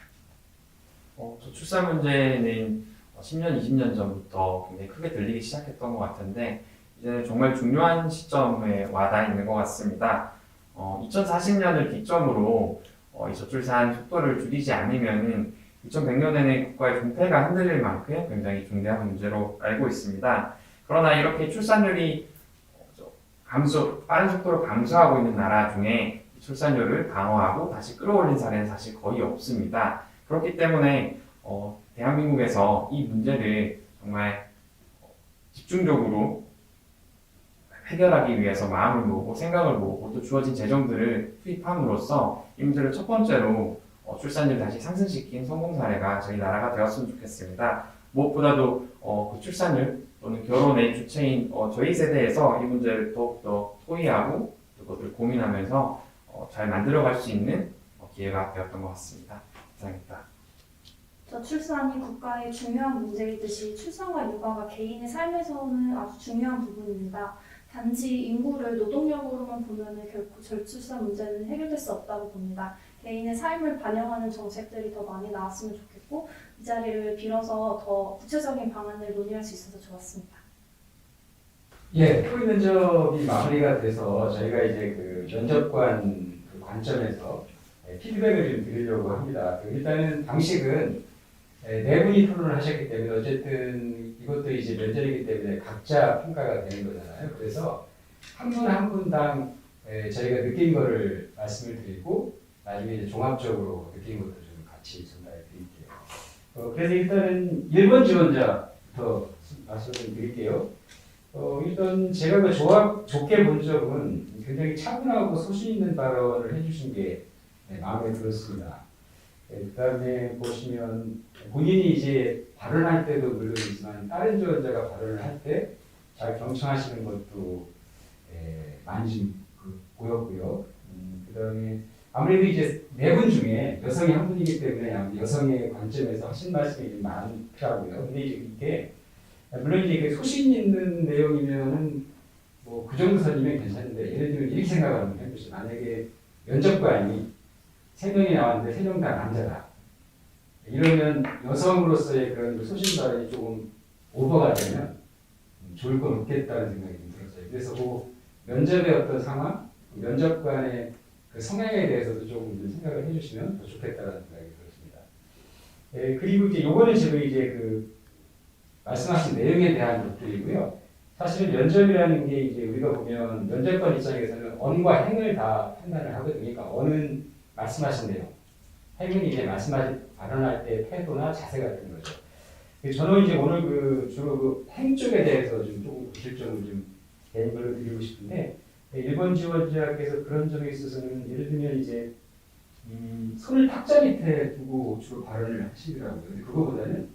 저출산 문제는 10년, 20년 전부터 굉장히 크게 들리기 시작했던 것 같은데 이제 정말 중요한 시점에 와닿아 있는 것 같습니다. 2040년을 기점으로 이 저출산 속도를 줄이지 않으면은 2100년에는 국가의 존폐가 흔들릴 만큼 굉장히 중대한 문제로 알고 있습니다. 그러나 이렇게 출산율이 빠른 속도로 감소하고 있는 나라 중에 출산율을 강화하고 다시 끌어올린 사례는 사실 거의 없습니다. 그렇기 때문에 대한민국에서 이 문제를 정말 집중적으로 해결하기 위해서 마음을 모으고 생각을 모으고 또 주어진 재정들을 투입함으로써 이 문제를 첫 번째로 출산율을 다시 상승시킨 성공 사례가 저희 나라가 되었으면 좋겠습니다. 무엇보다도 그 출산율 또는 결혼의 주체인 저희 세대에서 이 문제를 더욱더 토의하고 그것을 고민하면서 잘 만들어갈 수 있는 기회가 되었던 것 같습니다. 이상입니다. 저출산이 국가의 중요한 문제이듯이 출산과 육아가 개인의 삶에서는 아주 중요한 부분입니다. 단지 인구를 노동력으로만 보면 결코 저출산 문제는 해결될 수 없다고 봅니다. 개인의 삶을 반영하는 정책들이 더 많이 나왔으면 좋겠고 이 자리를 빌어서 더 구체적인 방안을 논의할 수 있어서 좋았습니다. 예, 토익 면접이 마무리가 돼서 저희가 이제 그 면접관 그 관점에서 피드백을 좀 드리려고 합니다. 일단은 방식은 네 분이 토론을 하셨기 때문에 어쨌든 이것도 이제 면접이기 때문에 각자 평가가 되는 거잖아요. 그래서 한 분 한 분당 저희가 느낀 거를 말씀을 드리고 나중에 이제 종합적으로 느낀 것도 좀 같이 전달해 드릴게요. 그래서 일단은 1번 지원자부터 말씀을 드릴게요. 일단 제가 그 좋게 본 점은 굉장히 차분하고 소신 있는 발언을 해주신 게 마음에 들었습니다. 그 다음에 보시면 본인이 이제 발언할 때도 물론이지만 다른 지원자가 발언을 할 때 잘 경청하시는 것도 많이 좀 보였고요. 그 다음에 아무래도 이제 네 분 중에 여성이 한 분이기 때문에 여성의 관점에서 하신 말씀이 많더라고요. 근데 이제 이게 물론 이제 소신 있는 내용이면은 뭐 그 정도 선이면 괜찮은데 예를 들면 이렇게 생각하면 해보시죠. 만약에 면접관이 3명이 나왔는데 3명 다 남자다. 이러면 여성으로서의 그런 소신 발언이 조금 오버가 되면 좋을 건 없겠다는 생각이 좀 들었어요. 그래서 그 면접의 어떤 상황, 면접관의 그 성향에 대해서도 조금 좀 생각을 해주시면 더 좋겠다는 생각이 들었습니다. 그리고 이제 요거는 지금 이제 그 말씀하신 내용에 대한 것들이고요. 사실은 면접이라는 게 이제 우리가 보면 면접관 입장에서는 언과 행을 다 판단을 하거든요. 그러니까 언은 말씀하신 내용, 행은 이제 발언할 때 태도나 자세 같은 거죠. 저는 이제 오늘 주로 그 행 쪽에 대해서 좀 조금 구체적으로 좀 개인별로 드리고 싶은데 1번 지원자께서 그런 점에 있어서는 예를 들면 이제 손을 탁자 밑에 두고 주로 발언을 하시더라고요. 근데 그거보다는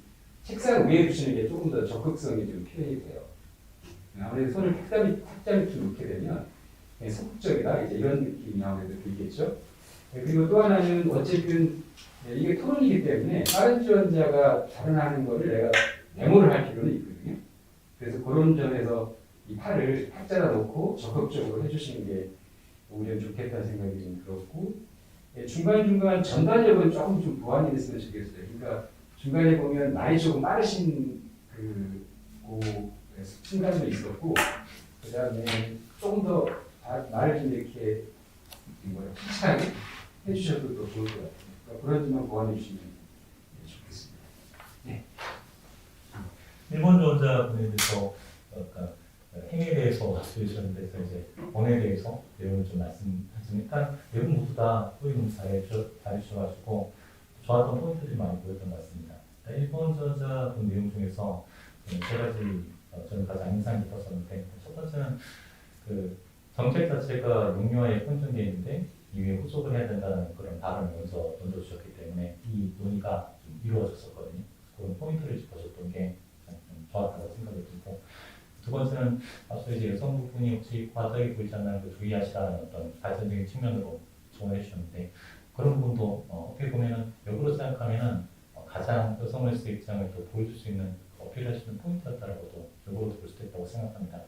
책상 위에 두시는 게 조금 더 적극성이 좀 표현이 돼요. 아무래도 손을 탁자 밑에 놓게 되면 소극적이다 이제 이런 느낌이 아무래도 들겠죠. 그리고 또 하나는 어쨌든 이게 토론이기 때문에 다른 지원자가 발언하는 거를 내가 메모를 할 필요는 있거든요. 그래서 그런 점에서 이 팔을 탁자에다 놓고 적극적으로 해주시는 게 오히려 좋겠다는 생각이 좀 들었고 중간중간 전달력은 조금 좀 보완이 됐으면 좋겠어요. 그러니까 중간에 보면 말이 조금 빠르신 순간도 있었고 그 다음에 조금 더 말을 좀 이렇게 솔직하게 해주셔도 더 좋을 것 같아요. 그러니까 그런 점만 보완해 주시면 좋겠습니다. 일본전자 분야에서 그러니까 행위에 대해서 들으셨는데 이제 원에 대해서 내용을 좀 말씀하시니까 내용 모두 다 소위 너무 잘해주셔가지고 좋았던 포인트들이 많이 보였던 것 같습니다. 일본전자 분 내용 중에서 세 가지 저는 가장 인상 깊었었는데 첫 번째는 그 정책 자체가 용료화에 편중되어 있는데 이후에 후속을 해야 된다는 그런 발언을 먼저 던져주셨기 때문에 이 논의가 좀 이루어졌었거든요. 그런 포인트를 짚어줬던 게 좀 좋았다고 생각이 들고 두 번째는 앞서 이제 여성 부분이 혹시 과도하게 보이지 않나 주의하시라는 어떤 발전적인 측면으로 조언해 주셨는데 그런 부분도 어떻게 보면은 역으로 생각하면은 가장 여성으로서의 입장을 또 보여줄 수 있는 어필할 수 있는 포인트였다라고도 역으로도 볼 수도 있다고 생각합니다.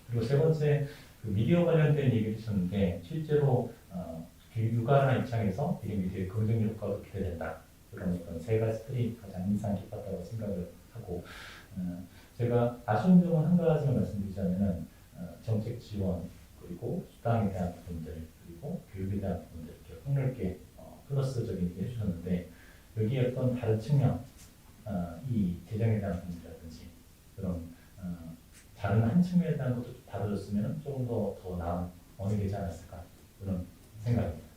그리고 세 번째 그 미디어 관련된 얘기를 주셨는데 실제로 육아라는 입장에서 이 미디어의 긍정 효과도 기대된다. 그런 어떤 세 가지들이 가장 인상 깊었다고 생각을 하고 제가 아쉬운 점은 한 가지만 말씀드리자면은 정책 지원 그리고 수당에 대한 부분들 그리고 교육에 대한 부분들 이렇게 폭넓게 플러스적인 얘기 해주셨는데 여기 어떤 다른 측면 이 재정에 대한 부분이라든지 그런 다른 한 측면에 대한 것도 좀 다뤄졌으면 조금 더 나은 언이 되지 않았을까 그런 생각입니다.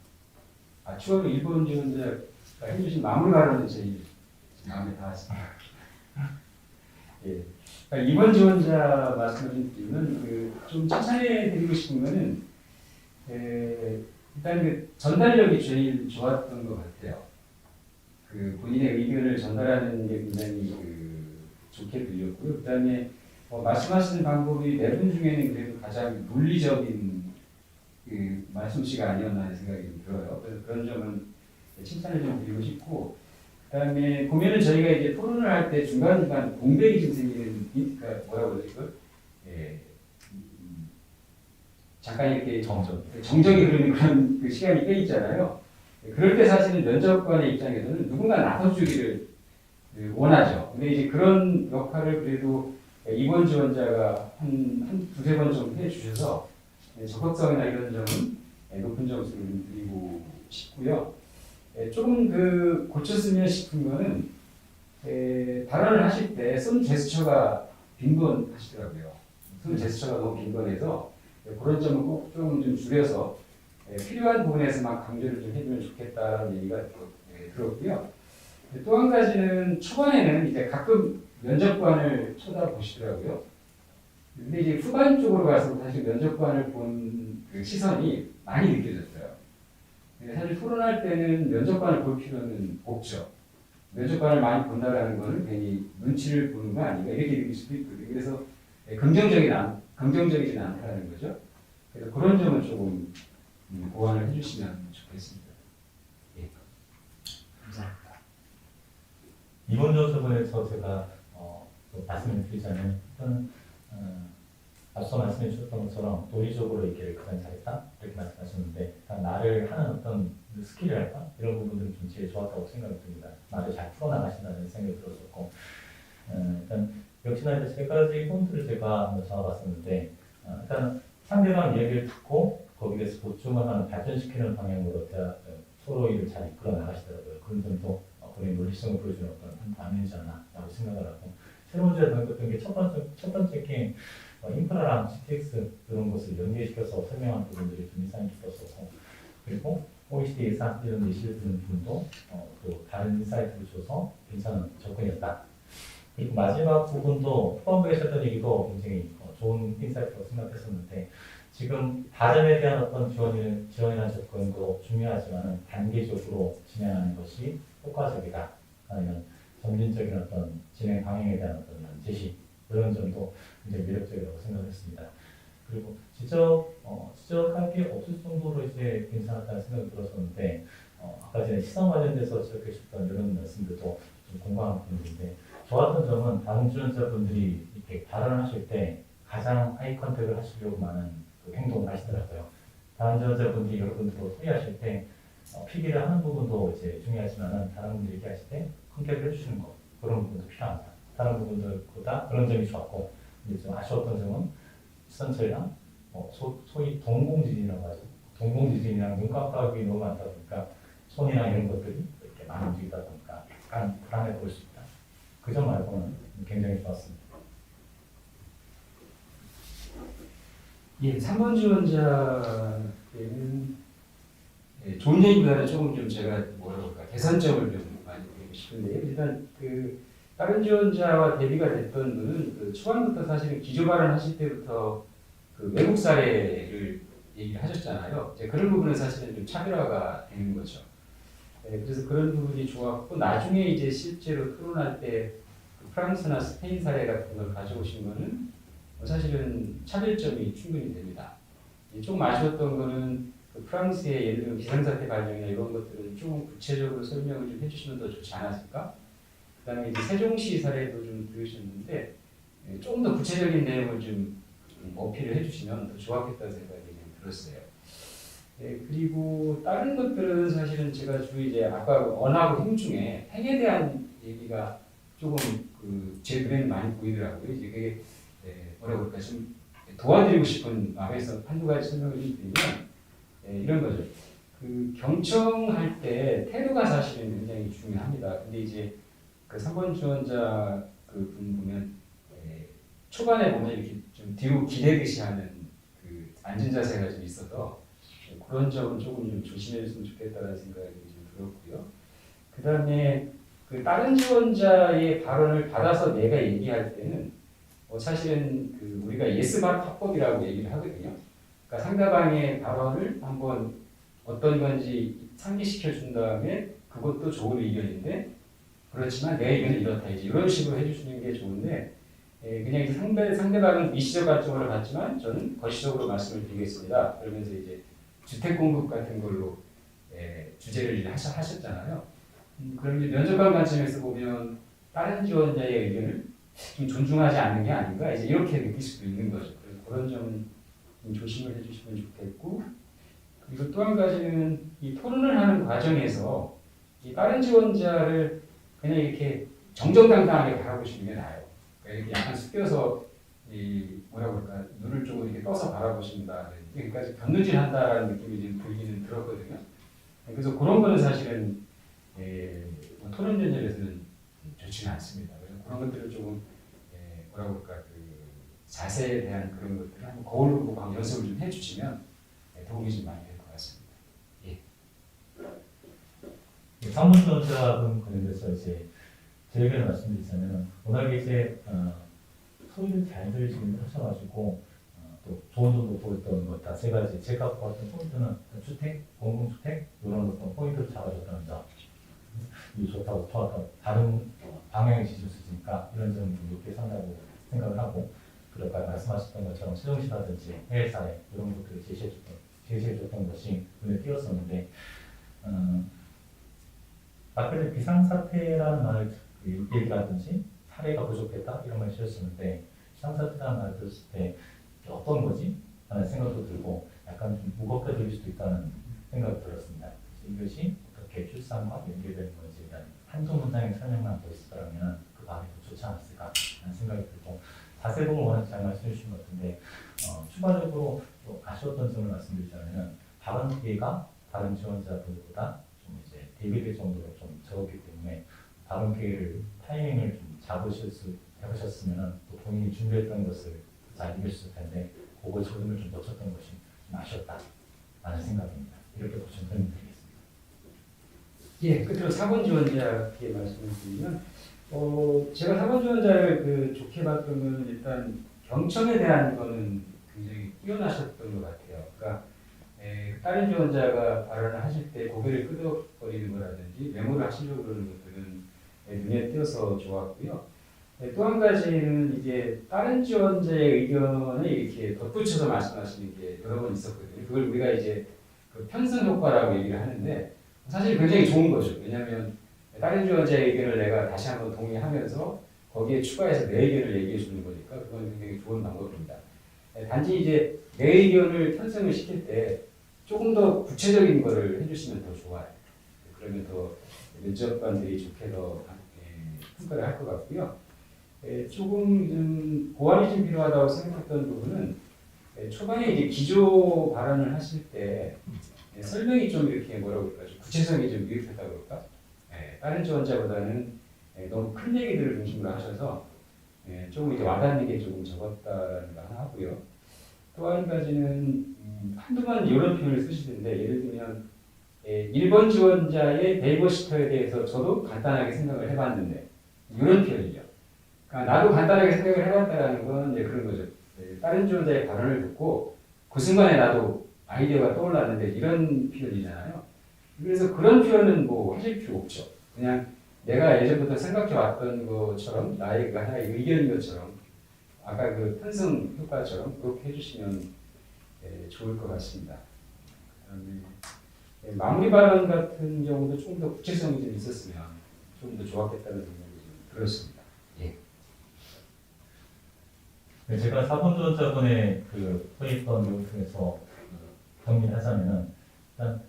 추가로 일본 지원자가 해주신 마무리 발언은 제일 마음에 닿았습니다. 예. 그러니까 이번 지원자 말씀하신 이유는 좀 칭찬해 드리고 싶은 거는 일단 그 전달력이 제일 좋았던 것 같아요. 그 본인의 의견을 전달하는 게 굉장히 좋게 들렸고요. 그다음에 말씀하시는 방법이 네 분 중에는 그래도 가장 논리적인 그 말씀씨가 아니었나 하는 생각이 좀 들어요. 그래서 그런 점은 칭찬을 좀 드리고 싶고, 그다음에 보면은 저희가 이제 토론을 할 때 중간중간 공백이 좀 생기는, 그러니까 뭐라고 그러지 이걸? 잠깐 이렇게 정적이 흐르는 그런 그 시간이 꽤 있잖아요. 그럴 때 사실은 면접관의 입장에서는 누군가 나서주기를 원하죠. 근데 이제 그런 역할을 그래도 이번 지원자가 한 두세 번 정도 해주셔서 적극성이나 이런 점은 높은 점수를 드리고 싶고요. 조금 고쳤으면 싶은 거는 발언을 하실 때 손 제스처가 빈번하시더라고요. 손 제스처가 너무 빈번해서 그런 점은 꼭 조금 좀 줄여서 필요한 부분에서만 강조를 좀 해주면 좋겠다는 얘기가 들었고요. 또 한 가지는 초반에는 이제 가끔 면접관을 쳐다보시더라고요. 근데 이제 후반 쪽으로 가서 사실 면접관을 본 그 시선이 많이 느껴졌어요. 사실 토론할 때는 면접관을 볼 필요는 없죠. 면접관을 많이 본다라는 거는 괜히 눈치를 보는 거 아닌가 이렇게 느낄 수도 있거든요. 그래서 긍정적이진 않다는 거죠. 그래서 그런 점은 조금 보완을 해주시면 좋겠습니다. 예. 감사합니다. 이번 저번에서 제가 또 말씀을 드리자면 일단 앞서 말씀해 주셨던 것처럼 논리적으로 얘기를 가장 잘했다 이렇게 말씀하셨는데 나를 하는 어떤 스킬이랄까 이런 부분들은 좀 제일 좋았다고 생각이 듭니다. 나를 잘 풀어나가신다는 생각이 들었었고 일단 역시나 이제 세 가지 포인트를 제가 한번 잡아봤었는데 일단 상대방 얘기를 듣고 거기에 대해서 보충을 하는 발전시키는 방향으로 서로 일을 잘 이끌어 나가시더라고요. 그런 점도 본인 논리성을 보여주는 어떤 한 방면이지 않나라고 생각을 하고 세 번째로 느꼈던 게 첫 번째 게임 인프라랑 GTX 이런 것을 연계시켜서 설명한 부분들이 좀 인상이 깊었었고 그리고 OECD 예산 이런 예시를 드는 부분도 또 다른 인사이트를 줘서 괜찮은 접근이었다. 그리고 마지막 부분도 후반부에 했던 얘기도 굉장히 좋은 인사이트라고 생각했었는데 지금 다름에 대한 어떤 지원이나 접근도 중요하지만 단계적으로 진행하는 것이 효과적이다. 아니면 점진적인 어떤 진행 방향에 대한 어떤 제시 이런 점도 굉장히 매력적이라고 생각했습니다. 그리고 지적할 게 없을 정도로 이제 괜찮았다는 생각이 들었었는데 아까 전에 시선 관련돼서 지적해주셨던 이런 말씀들도 좀 공감하는 부분인데 좋았던 점은 다른 지원자분들이 이렇게 발언하실 때 가장 아이 컨택을 하시려고 많은 그 행동을 하시더라고요. 다른 지원자분들이 여러분들도 소개하실 때 필기를 하는 부분도 이제 중요하지만 다른 분들이 얘기하실 때 컨택을 해주시는 거 그런 부분도 필요합니다. 다른 부분들보다 그런 점이 좋았고 이제 좀 아쉬웠던 점은 시선처리랑 소위 동공지진이라고 하죠. 동공지진이랑 눈 깜빡이 너무 많다 보니까 손이나 이런 것들이 이렇게 많이 움직이다 보니까 약간 불안해 보일 수 있다. 그 점 말고는 굉장히 좋았습니다. 예, 3번 지원자에는 좋은 얘기보다는 조금 좀 제가 뭐라 그럴까 개선점을 좀 많이 드리고 싶은데요. 일단 그 다른 지원자와 대비가 됐던 분은 그 초반부터 사실은 기조 발언하실 때부터 그 외국 사례를 얘기를 하셨잖아요. 이제 그런 부분은 사실은 좀 차별화가 되는 거죠. 그래서 그런 부분이 좋았고 나중에 이제 실제로 토론할 때 그 프랑스나 스페인 사례 같은 걸 가져오신 거는 사실은 차별점이 충분히 됩니다. 조금 아쉬웠던 거는 그 프랑스의 예를 들면 비상사태 발령이나 이런 것들은 조금 구체적으로 설명을 좀 해주시면 더 좋지 않았을까? 그다음에 이제 세종시 사례도 좀 들으셨는데 조금 더 구체적인 내용을 좀 어필을 해주시면 더 좋았겠다는 생각이 좀 들었어요. 그리고 다른 것들은 사실은 제가 주로 이제 아까 언하고 행 중에 행에 대한 얘기가 조금 제 눈에는 많이 보이더라고요. 이제 그게 뭐라 그럴까 좀 도와드리고 싶은 마음에서 한두 가지 설명을 좀 드리면 이런 거죠. 그 경청할 때 태도가 사실은 굉장히 중요합니다. 근데 이제 그 3번 지원자 그 분 보면 초반에 보면 이렇게 좀 뒤로 기대듯이 하는 그 앉은 자세가 좀 있어서 그런 점은 조금 좀 조심해줬으면 좋겠다는 생각이 좀 들었고요. 그 다음에 그 다른 지원자의 발언을 받아서 내가 얘기할 때는 사실은 그 우리가 예스 화법이라고 얘기를 하거든요. 그러니까 상대방의 발언을 한번 어떤 건지 상기시켜 준 다음에 그것도 좋은 의견인데 그렇지만 내 의견은 이렇다 이제 이런 식으로 해주시는 게 좋은데 그냥 이제 상대방은 미시적 관점으로 봤지만 저는 거시적으로 말씀을 드리겠습니다. 그러면서 이제 주택 공급 같은 걸로 주제를 이제 하셨잖아요. 그럼 이제 면접관 관점에서 보면 다른 지원자의 의견을 좀 존중하지 않는 게 아닌가 이제 이렇게 느낄 수도 있는 거죠. 그래서 그런 점은 좀 조심을 해주시면 좋겠고 그리고 또 한 가지는 이 토론을 하는 과정에서 이 다른 지원자를 그냥 이렇게 정정당당하게 바라보시는 게 나아요. 그러니까 이렇게 약간 숙여서 이 뭐라 그럴까 눈을 조금 이렇게 떠서 바라보신다. 그러니까 견눈질한다라는 느낌이 좀 들기는 들었거든요. 그래서 그런 거는 사실은 토론 전열에서는 좋지는 않습니다. 그래서 그런 것들을 조금 뭐라 그럴까 그 자세에 대한 그런 것들을 한번 거울로 보고 한번 연습을 좀 해주시면 도움이 좀 많이 될 것 같습니다. 3번 지원자분 관련돼서 이제 제 의견을 말씀드리자면 워낙에 이제 소리를 잘 들으시긴 하셔가지고 또 좋은 점도 보였던 것 다 세 가지 제가 보았던 포인트는 주택, 공공주택 이런 어떤 포인트를 잡아줬다는 점 이 좋다고 좋았던 다른 방향의 지수있으니까 이런 점을 좀 높게 산다고 생각을 하고 그리고 아까 말씀하셨던 것처럼 세종시라든지 해외 사례 이런 것들을 제시해줬던 것이 눈에 띄었었는데 아까 비상사태라는 말을 얘기라든지 사례가 부족했다 이런 말을 쓰셨는데 비상사태라는 말을 들었을 때 어떤 거지? 라는 생각도 들고 약간 좀 무겁게 들릴 수도 있다는 생각이 들었습니다. 이것이 어떻게 출산과 연계되는 건지에 대한 한두 문장의 설명만 더 있었다면 그 말이 더 좋지 않았을까 라는 생각이 들고 자세히 보면 워낙 잘 말씀해 주신 것 같은데 추가적으로 또 아쉬웠던 점을 말씀드리자면 발언 기회가 다른 지원자분들보다 좀 이제 대비될 정도로 좀 적었기 때문에 발언 기회를 타이밍을 좀 해보셨으면 또 본인이 준비했던 것을 잘 이겼을 텐데 그걸 조금을 좀 놓쳤던 것이 좀 아쉬웠다라는 생각입니다. 이렇게 보시면 드리겠습니다. 끝으로 4번 지원자께 말씀을 드리면 제가 4번 지원자를 그 좋게 봤던 건 일단 경청에 대한 거는 굉장히 뛰어나셨던 것 같아요. 그러니까 다른 지원자가 발언을 하실 때 고개를 끄덕거리는 거라든지 메모를 하시려고 그러는 것들은 눈에 띄어서 좋았고요. 또 한 가지는 이제 다른 지원자의 의견을 이렇게 덧붙여서 말씀하시는 게 여러 번 있었거든요. 그걸 우리가 이제 그 편승 효과라고 얘기를 하는데 사실 굉장히 좋은 거죠. 왜냐하면 다른 지원자의 의견을 내가 다시 한번 동의하면서 거기에 추가해서 내 의견을 얘기해 주는 거니까 그건 굉장히 좋은 방법입니다. 단지 이제 내 의견을 편승을 시킬 때 조금 더 구체적인 거를 해주시면 더 좋아요. 그러면 더 면접관들이 좋게 더 평가를 할 것 같고요. 조금 보완이 좀 필요하다고 생각했던 부분은 초반에 이제 기조 발언을 하실 때 설명이 좀 이렇게 뭐라고 그럴까, 좀 구체성이 좀 미흡했다고 그럴까? 다른 지원자보다는 너무 큰 얘기들을 중심으로 하셔서 조금 이제 와닿는 게 조금 적었다는 거 하나 하고요. 또 한 가지는 한두 번 이런 표현을 쓰시던데, 예를 들면 1번 지원자의 네이버 시터에 대해서 저도 간단하게 생각을 해봤는데, 이런 표현이죠. 그러니까 나도 간단하게 생각을 해봤다는 건 이제 그런 거죠. 다른 지원자의 발언을 듣고 그 순간에 나도 아이디어가 떠올랐는데, 이런 표현이잖아요. 그래서 그런 표현은 뭐 하실 필요 없죠. 그냥 내가 예전부터 생각해왔던 것처럼, 나의 그 하나의 의견인 것처럼, 아까 그 편성 효과처럼 그렇게 해주시면 좋을 것 같습니다. 그다음에 마무리 발언 같은 경우도 조금 더 구체성이 좀 있었으면 좀 더 좋았겠다는 생각이 좀 들었습니다. 네, 제가 4번 지원자분의 그 토익번 내용 중에서 정리를 하자면은 일단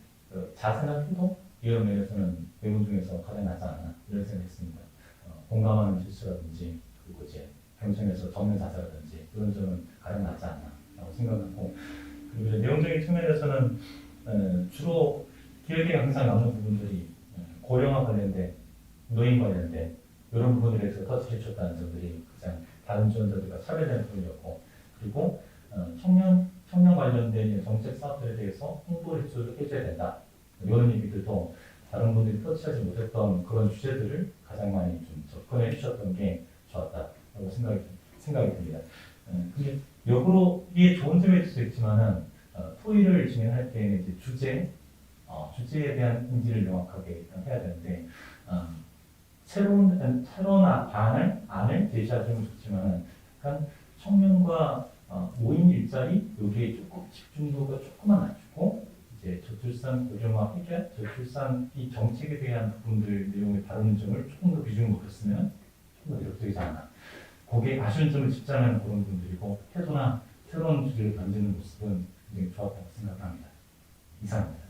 자세나 행동 이런 면에서는 내용 중에서 가장 낫지 않나 이런 생각했습니다. 공감하는 실수라든지 그리고 이제 경청에서 적는 자세라든지 이런 점은 가장 낫지 않나라고 생각하고, 그리고 이제 내용적인 측면에서는 주로 기억에 항상 남는 부분들이 고령화 관련된, 노인 관련된 이런 부분에 대해서 터치해 주셨다는 점들이 가장 다른 지원자들과 차별되는 부분이었고, 그리고 청년 관련된 정책 사업들에 대해서 홍보를 해줘야 된다. 이런 얘기들도 다른 분들이 터치하지 못했던 그런 주제들을 가장 많이 좀 접근해 주셨던 게 좋았다라고 생각이 듭니다. 근데 역으로 이게 좋은 점일 수도 있지만은 토의를 진행할 때는 이제 주제에 대한 인지를 명확하게 해야 되는데, 새로운 안을 제시하시면 좋지만은 약간 청년과 노인 일자리 여기에 조금 집중도가 조금만 낮추고, 이제 저출산 고령화 해결, 저출산 이 정책에 대한 부분들 내용을 다루는 점을 조금 더 비중을 높였으면 조금 더 매력적이지 않나. 거기에 아쉬운 점을 짚자면 그런 분들이고, 태도나 새로운 주제를 던지는 모습은 굉장히 좋았다고 생각합니다. 이상입니다.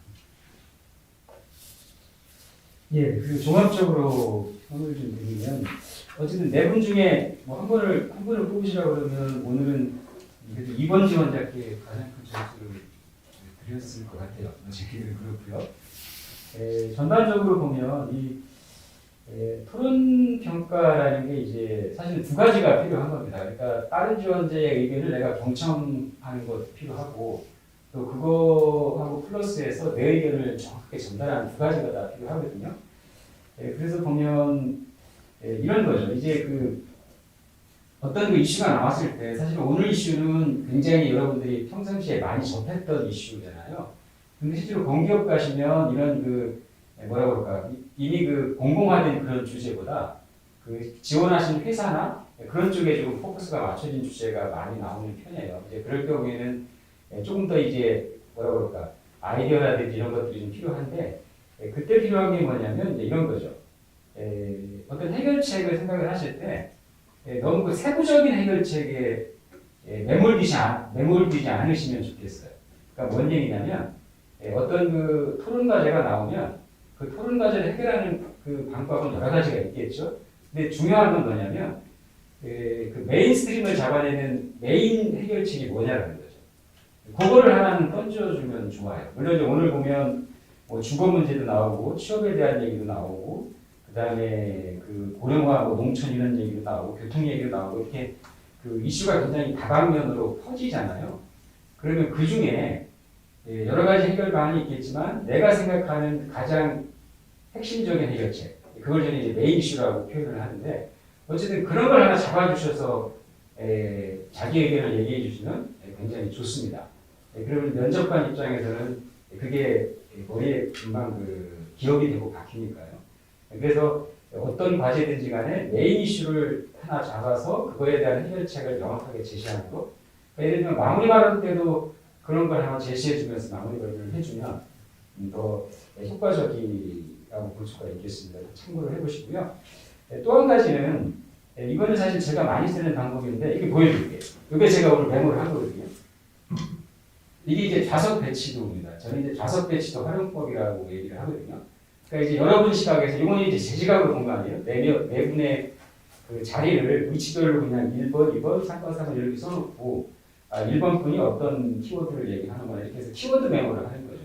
그 종합적으로 평을 좀 드리면, 어쨌든 네 분 중에 뭐 한 분을 뽑으시라고 그러면 오늘은 그래도 2번 지원자께 가장 큰 점수를 드렸을 것 같아요. 제기는 그렇고요. 전반적으로 보면 이 토론 평가라는 게 이제 사실 두 가지가 필요한 겁니다. 그러니까 다른 지원자의 의견을 내가 경청하는 것도 필요하고, 또 그거하고 플러스해서 내 의견을 정확하게 전달하는 두 가지가 다 필요하거든요. 그래서 보면 이런 거죠. 이제 그 어떤 그 이슈가 나왔을 때, 사실 오늘 이슈는 굉장히 여러분들이 평상시에 많이 접했던 이슈잖아요. 근데 실제로 공기업 가시면 이런 그 뭐라고 그럴까, 이미 그 공공화된 그런 주제보다 그 지원하신 회사나 그런 쪽에 조금 포커스가 맞춰진 주제가 많이 나오는 편이에요. 이제 그럴 경우에는 조금 더 이제 뭐라고 그럴까, 아이디어라든지 이런 것들이 좀 필요한데, 그때 필요한 게 뭐냐면 이제 이런 거죠. 어떤 해결책을 생각을 하실 때 너무 그 세부적인 해결책에 매몰되지 않으시면 좋겠어요. 그러니까 뭔 얘기냐면, 어떤 그 토론 과제가 나오면 그 토론 과제를 해결하는 그 방법은 여러 가지가 있겠죠. 근데 중요한 건 뭐냐면 그 메인스트림을 잡아내는 메인 해결책이 뭐냐라는 거죠. 그거를 하나는 던져주면 좋아요. 물론 이제 오늘 보면 뭐 주거 문제도 나오고 취업에 대한 얘기도 나오고, 그다음에 그 고령화, 뭐 농촌 이런 얘기도 나오고 교통 얘기도 나오고, 이렇게 그 이슈가 굉장히 다방면으로 퍼지잖아요. 그러면 그 중에 여러 가지 해결 방안이 있겠지만 내가 생각하는 가장 핵심적인 해결책, 그걸 저는 이제 메인 이슈라고 표현을 하는데, 어쨌든 그런 걸 하나 잡아주셔서 자기 의견을 얘기해 주시면 굉장히 좋습니다. 그러면 면접관 입장에서는 그게 머리에 금방 그 기억이 되고 박히니까요. 그래서 어떤 과제든지 간에 메인 이슈를 하나 잡아서 그거에 대한 해결책을 명확하게 제시하는 것. 예를 들면 마무리 발언 때도 그런 걸 하나 제시해 주면서 마무리 발언을 해주면 더 효과적이라고 볼 수가 있겠습니다. 참고를 해보시고요. 또 한 가지는, 이거는 사실 제가 많이 쓰는 방법인데 이게 보여드릴게요. 이게 제가 오늘 메모를 한 거거든요. 이게 이제 좌석 배치도입니다. 저는 이제 좌석 배치도 활용법이라고 얘기를 하거든요. 그러니까 이제 여러분 시각에서, 이건 이제 제 시각으로 본 거 아니에요? 네 분의 그 자리를 위치별로 그냥 1번, 2번, 3번, 4번 이렇게 써놓고, 1번 분이 어떤 키워드를 얘기하는 거나 이렇게 해서 키워드 메모를 하는 거죠.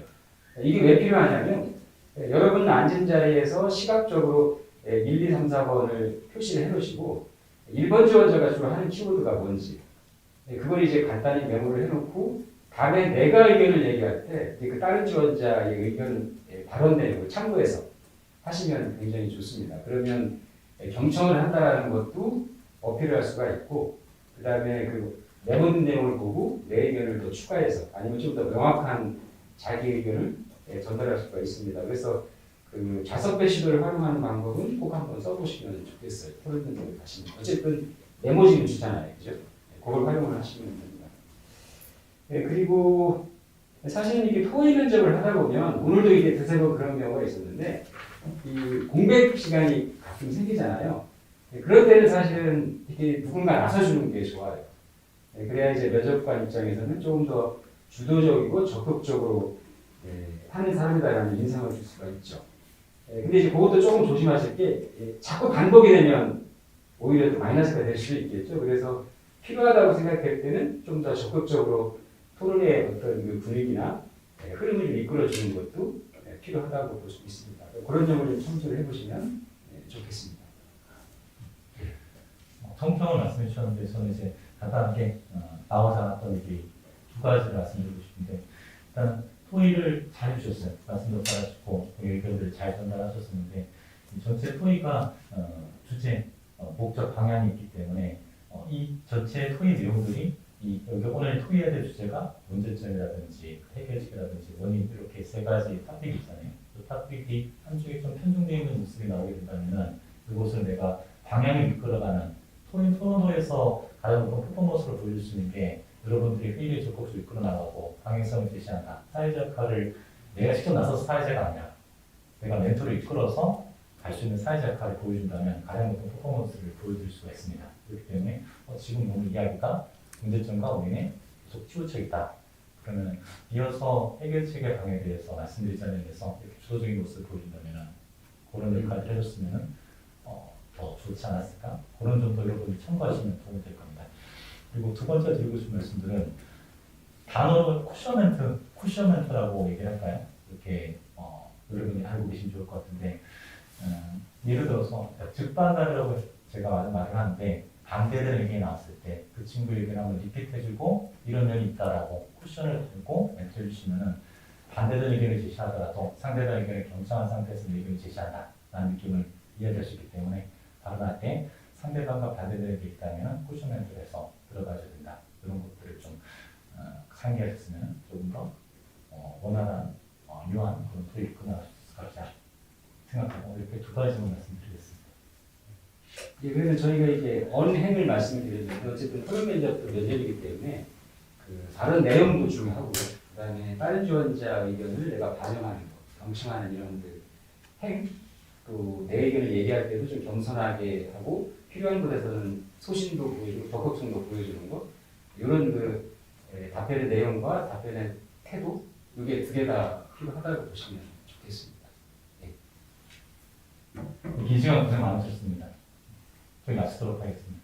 이게 왜 필요하냐면 여러분 앉은 자리에서 시각적으로 1, 2, 3, 4번을 표시를 해놓으시고 1번 지원자가 주로 하는 키워드가 뭔지 그걸 이제 간단히 메모를 해놓고 다음에 내가 의견을 얘기할 때 그 다른 지원자의 의견 발언 내용을 참고해서 하시면 굉장히 좋습니다. 그러면 경청을 한다는 것도 어필을 할 수가 있고 그 다음에 그 메모된 내용을 보고 내 의견을 더 추가해서 아니면 좀 더 명확한 자기 의견을 전달할 수가 있습니다. 그래서 그 좌석배 시도를 활용하는 방법은 꼭 한번 써보시면 좋겠어요. 토론 면접을 가시면 어쨌든 메모지는 주잖아요, 그죠? 그걸 활용을 하시면 됩니다. 그리고 사실 이게 토의 면접을 하다 보면 오늘도 이게 두세 번 그런 경우가 있었는데 이 공백 시간이 가끔 생기잖아요. 그럴 때는 사실은 이게 누군가 나서주는 게 좋아요. 그래야 이제 면접관 입장에서는 조금 더 주도적이고 적극적으로 하는 사람이다라는 인상을 줄 수가 있죠. 근데 이제 그것도 조금 조심하실 게 자꾸 반복이 되면 오히려 또 마이너스가 될 수 있겠죠. 그래서 필요하다고 생각할 때는 좀 더 적극적으로 토론의 어떤 그 분위기나 흐름을 이끌어주는 것도 필요하다고 볼 수 있습니다. 그런 점을 좀 참조를 해보시면 좋겠습니다. 청평을 말씀해 주셨는데 저는 이제 간단하게 나오지 않았던 얘기 두 가지를 말씀드리고 싶은데 일단 토의를 잘 해주셨어요. 말씀도 잘하시고 의견들을 잘 전달하셨었는데 이 전체 토의가 주제, 목적, 방향이 있기 때문에 이 전체 토의 내용들이 여기 오늘 토의해야 될 주제가 문제점이라든지 해결책이라든지 원인 이렇게 세 가지 토픽이 있잖아요. 그 토픽이 한쪽에 좀 편중되어 있는 모습이 나오게 된다면 이것을 내가 방향을 이끌어가는 토론회에서 가장 높은 퍼포먼스를 보여줄 수 있는 게 여러분들이 회의를 적극적으로 이끌어 나가고 방향성을 제시한다. 사회자 역할을 내가 직접 나서서 사회자가 아니라 내가 멘토를 이끌어서 갈 수 있는 사회자 역할을 보여준다면 가장 높은 퍼포먼스를 보여줄 수가 있습니다. 그렇기 때문에 지금 오늘 이야기가 문제점과 원인에 계속 치우쳐 있다. 그러면 이어서 해결책의 방향에 대해서 말씀드리지 않는 데서 이렇게 주도적인 모습을 보여준다면 그런 역할을 해줬으면 더 좋지 않았을까? 그런 점도 여러분이 참고하시면 도움이 될 겁니다. 그리고 두 번째 드리고 싶은 말씀들은 단어를 쿠셔멘트라고 얘기를 할까요? 이렇게 여러분이 알고 계시면 좋을 것 같은데 예를 들어서 즉반달이라고 제가 말을 하는데 반대되는 의견이 나왔을 때 그 친구의 의견을 한번 리피트해주고 이런 면이 있다라고 쿠션을 들고 멘트 해주시면 반대되는 의견을 제시하더라도 상대방 의견을 경청한 상태에서 의견을 제시한다라는 느낌을 이해할 수 있기 때문에 발언할 때 상대방과 반대되는 게 있다면 쿠션 멘트를 해서 들어가줘야 된다. 이런 것들을 좀 상기하셨으면 조금 더 원활한 유한 그런 토익이 끝날 수 있을 것이다 생각하고 이렇게 두 가지만 말씀드리겠습니다. 예, 그래서 저희가 이제 언행을 말씀드렸는데 어쨌든 토론 면접도 면접이기 때문에 그 발언 내용도 중요하고 그다음에 다른 지원자 의견을 내가 반영하는 것, 경청하는 이런 그 행, 또 내 의견을 얘기할 때도 좀 겸손하게 하고 필요한 곳에서는 소신도 보여주고 적극성도 보여주는 것 이런 그 답변의 내용과 답변의 태도 이게 두 개 다 필요하다고 보시면 좋겠습니다. 긴 시간 고생 많으셨습니다. 저희 마치도록 하겠습니다.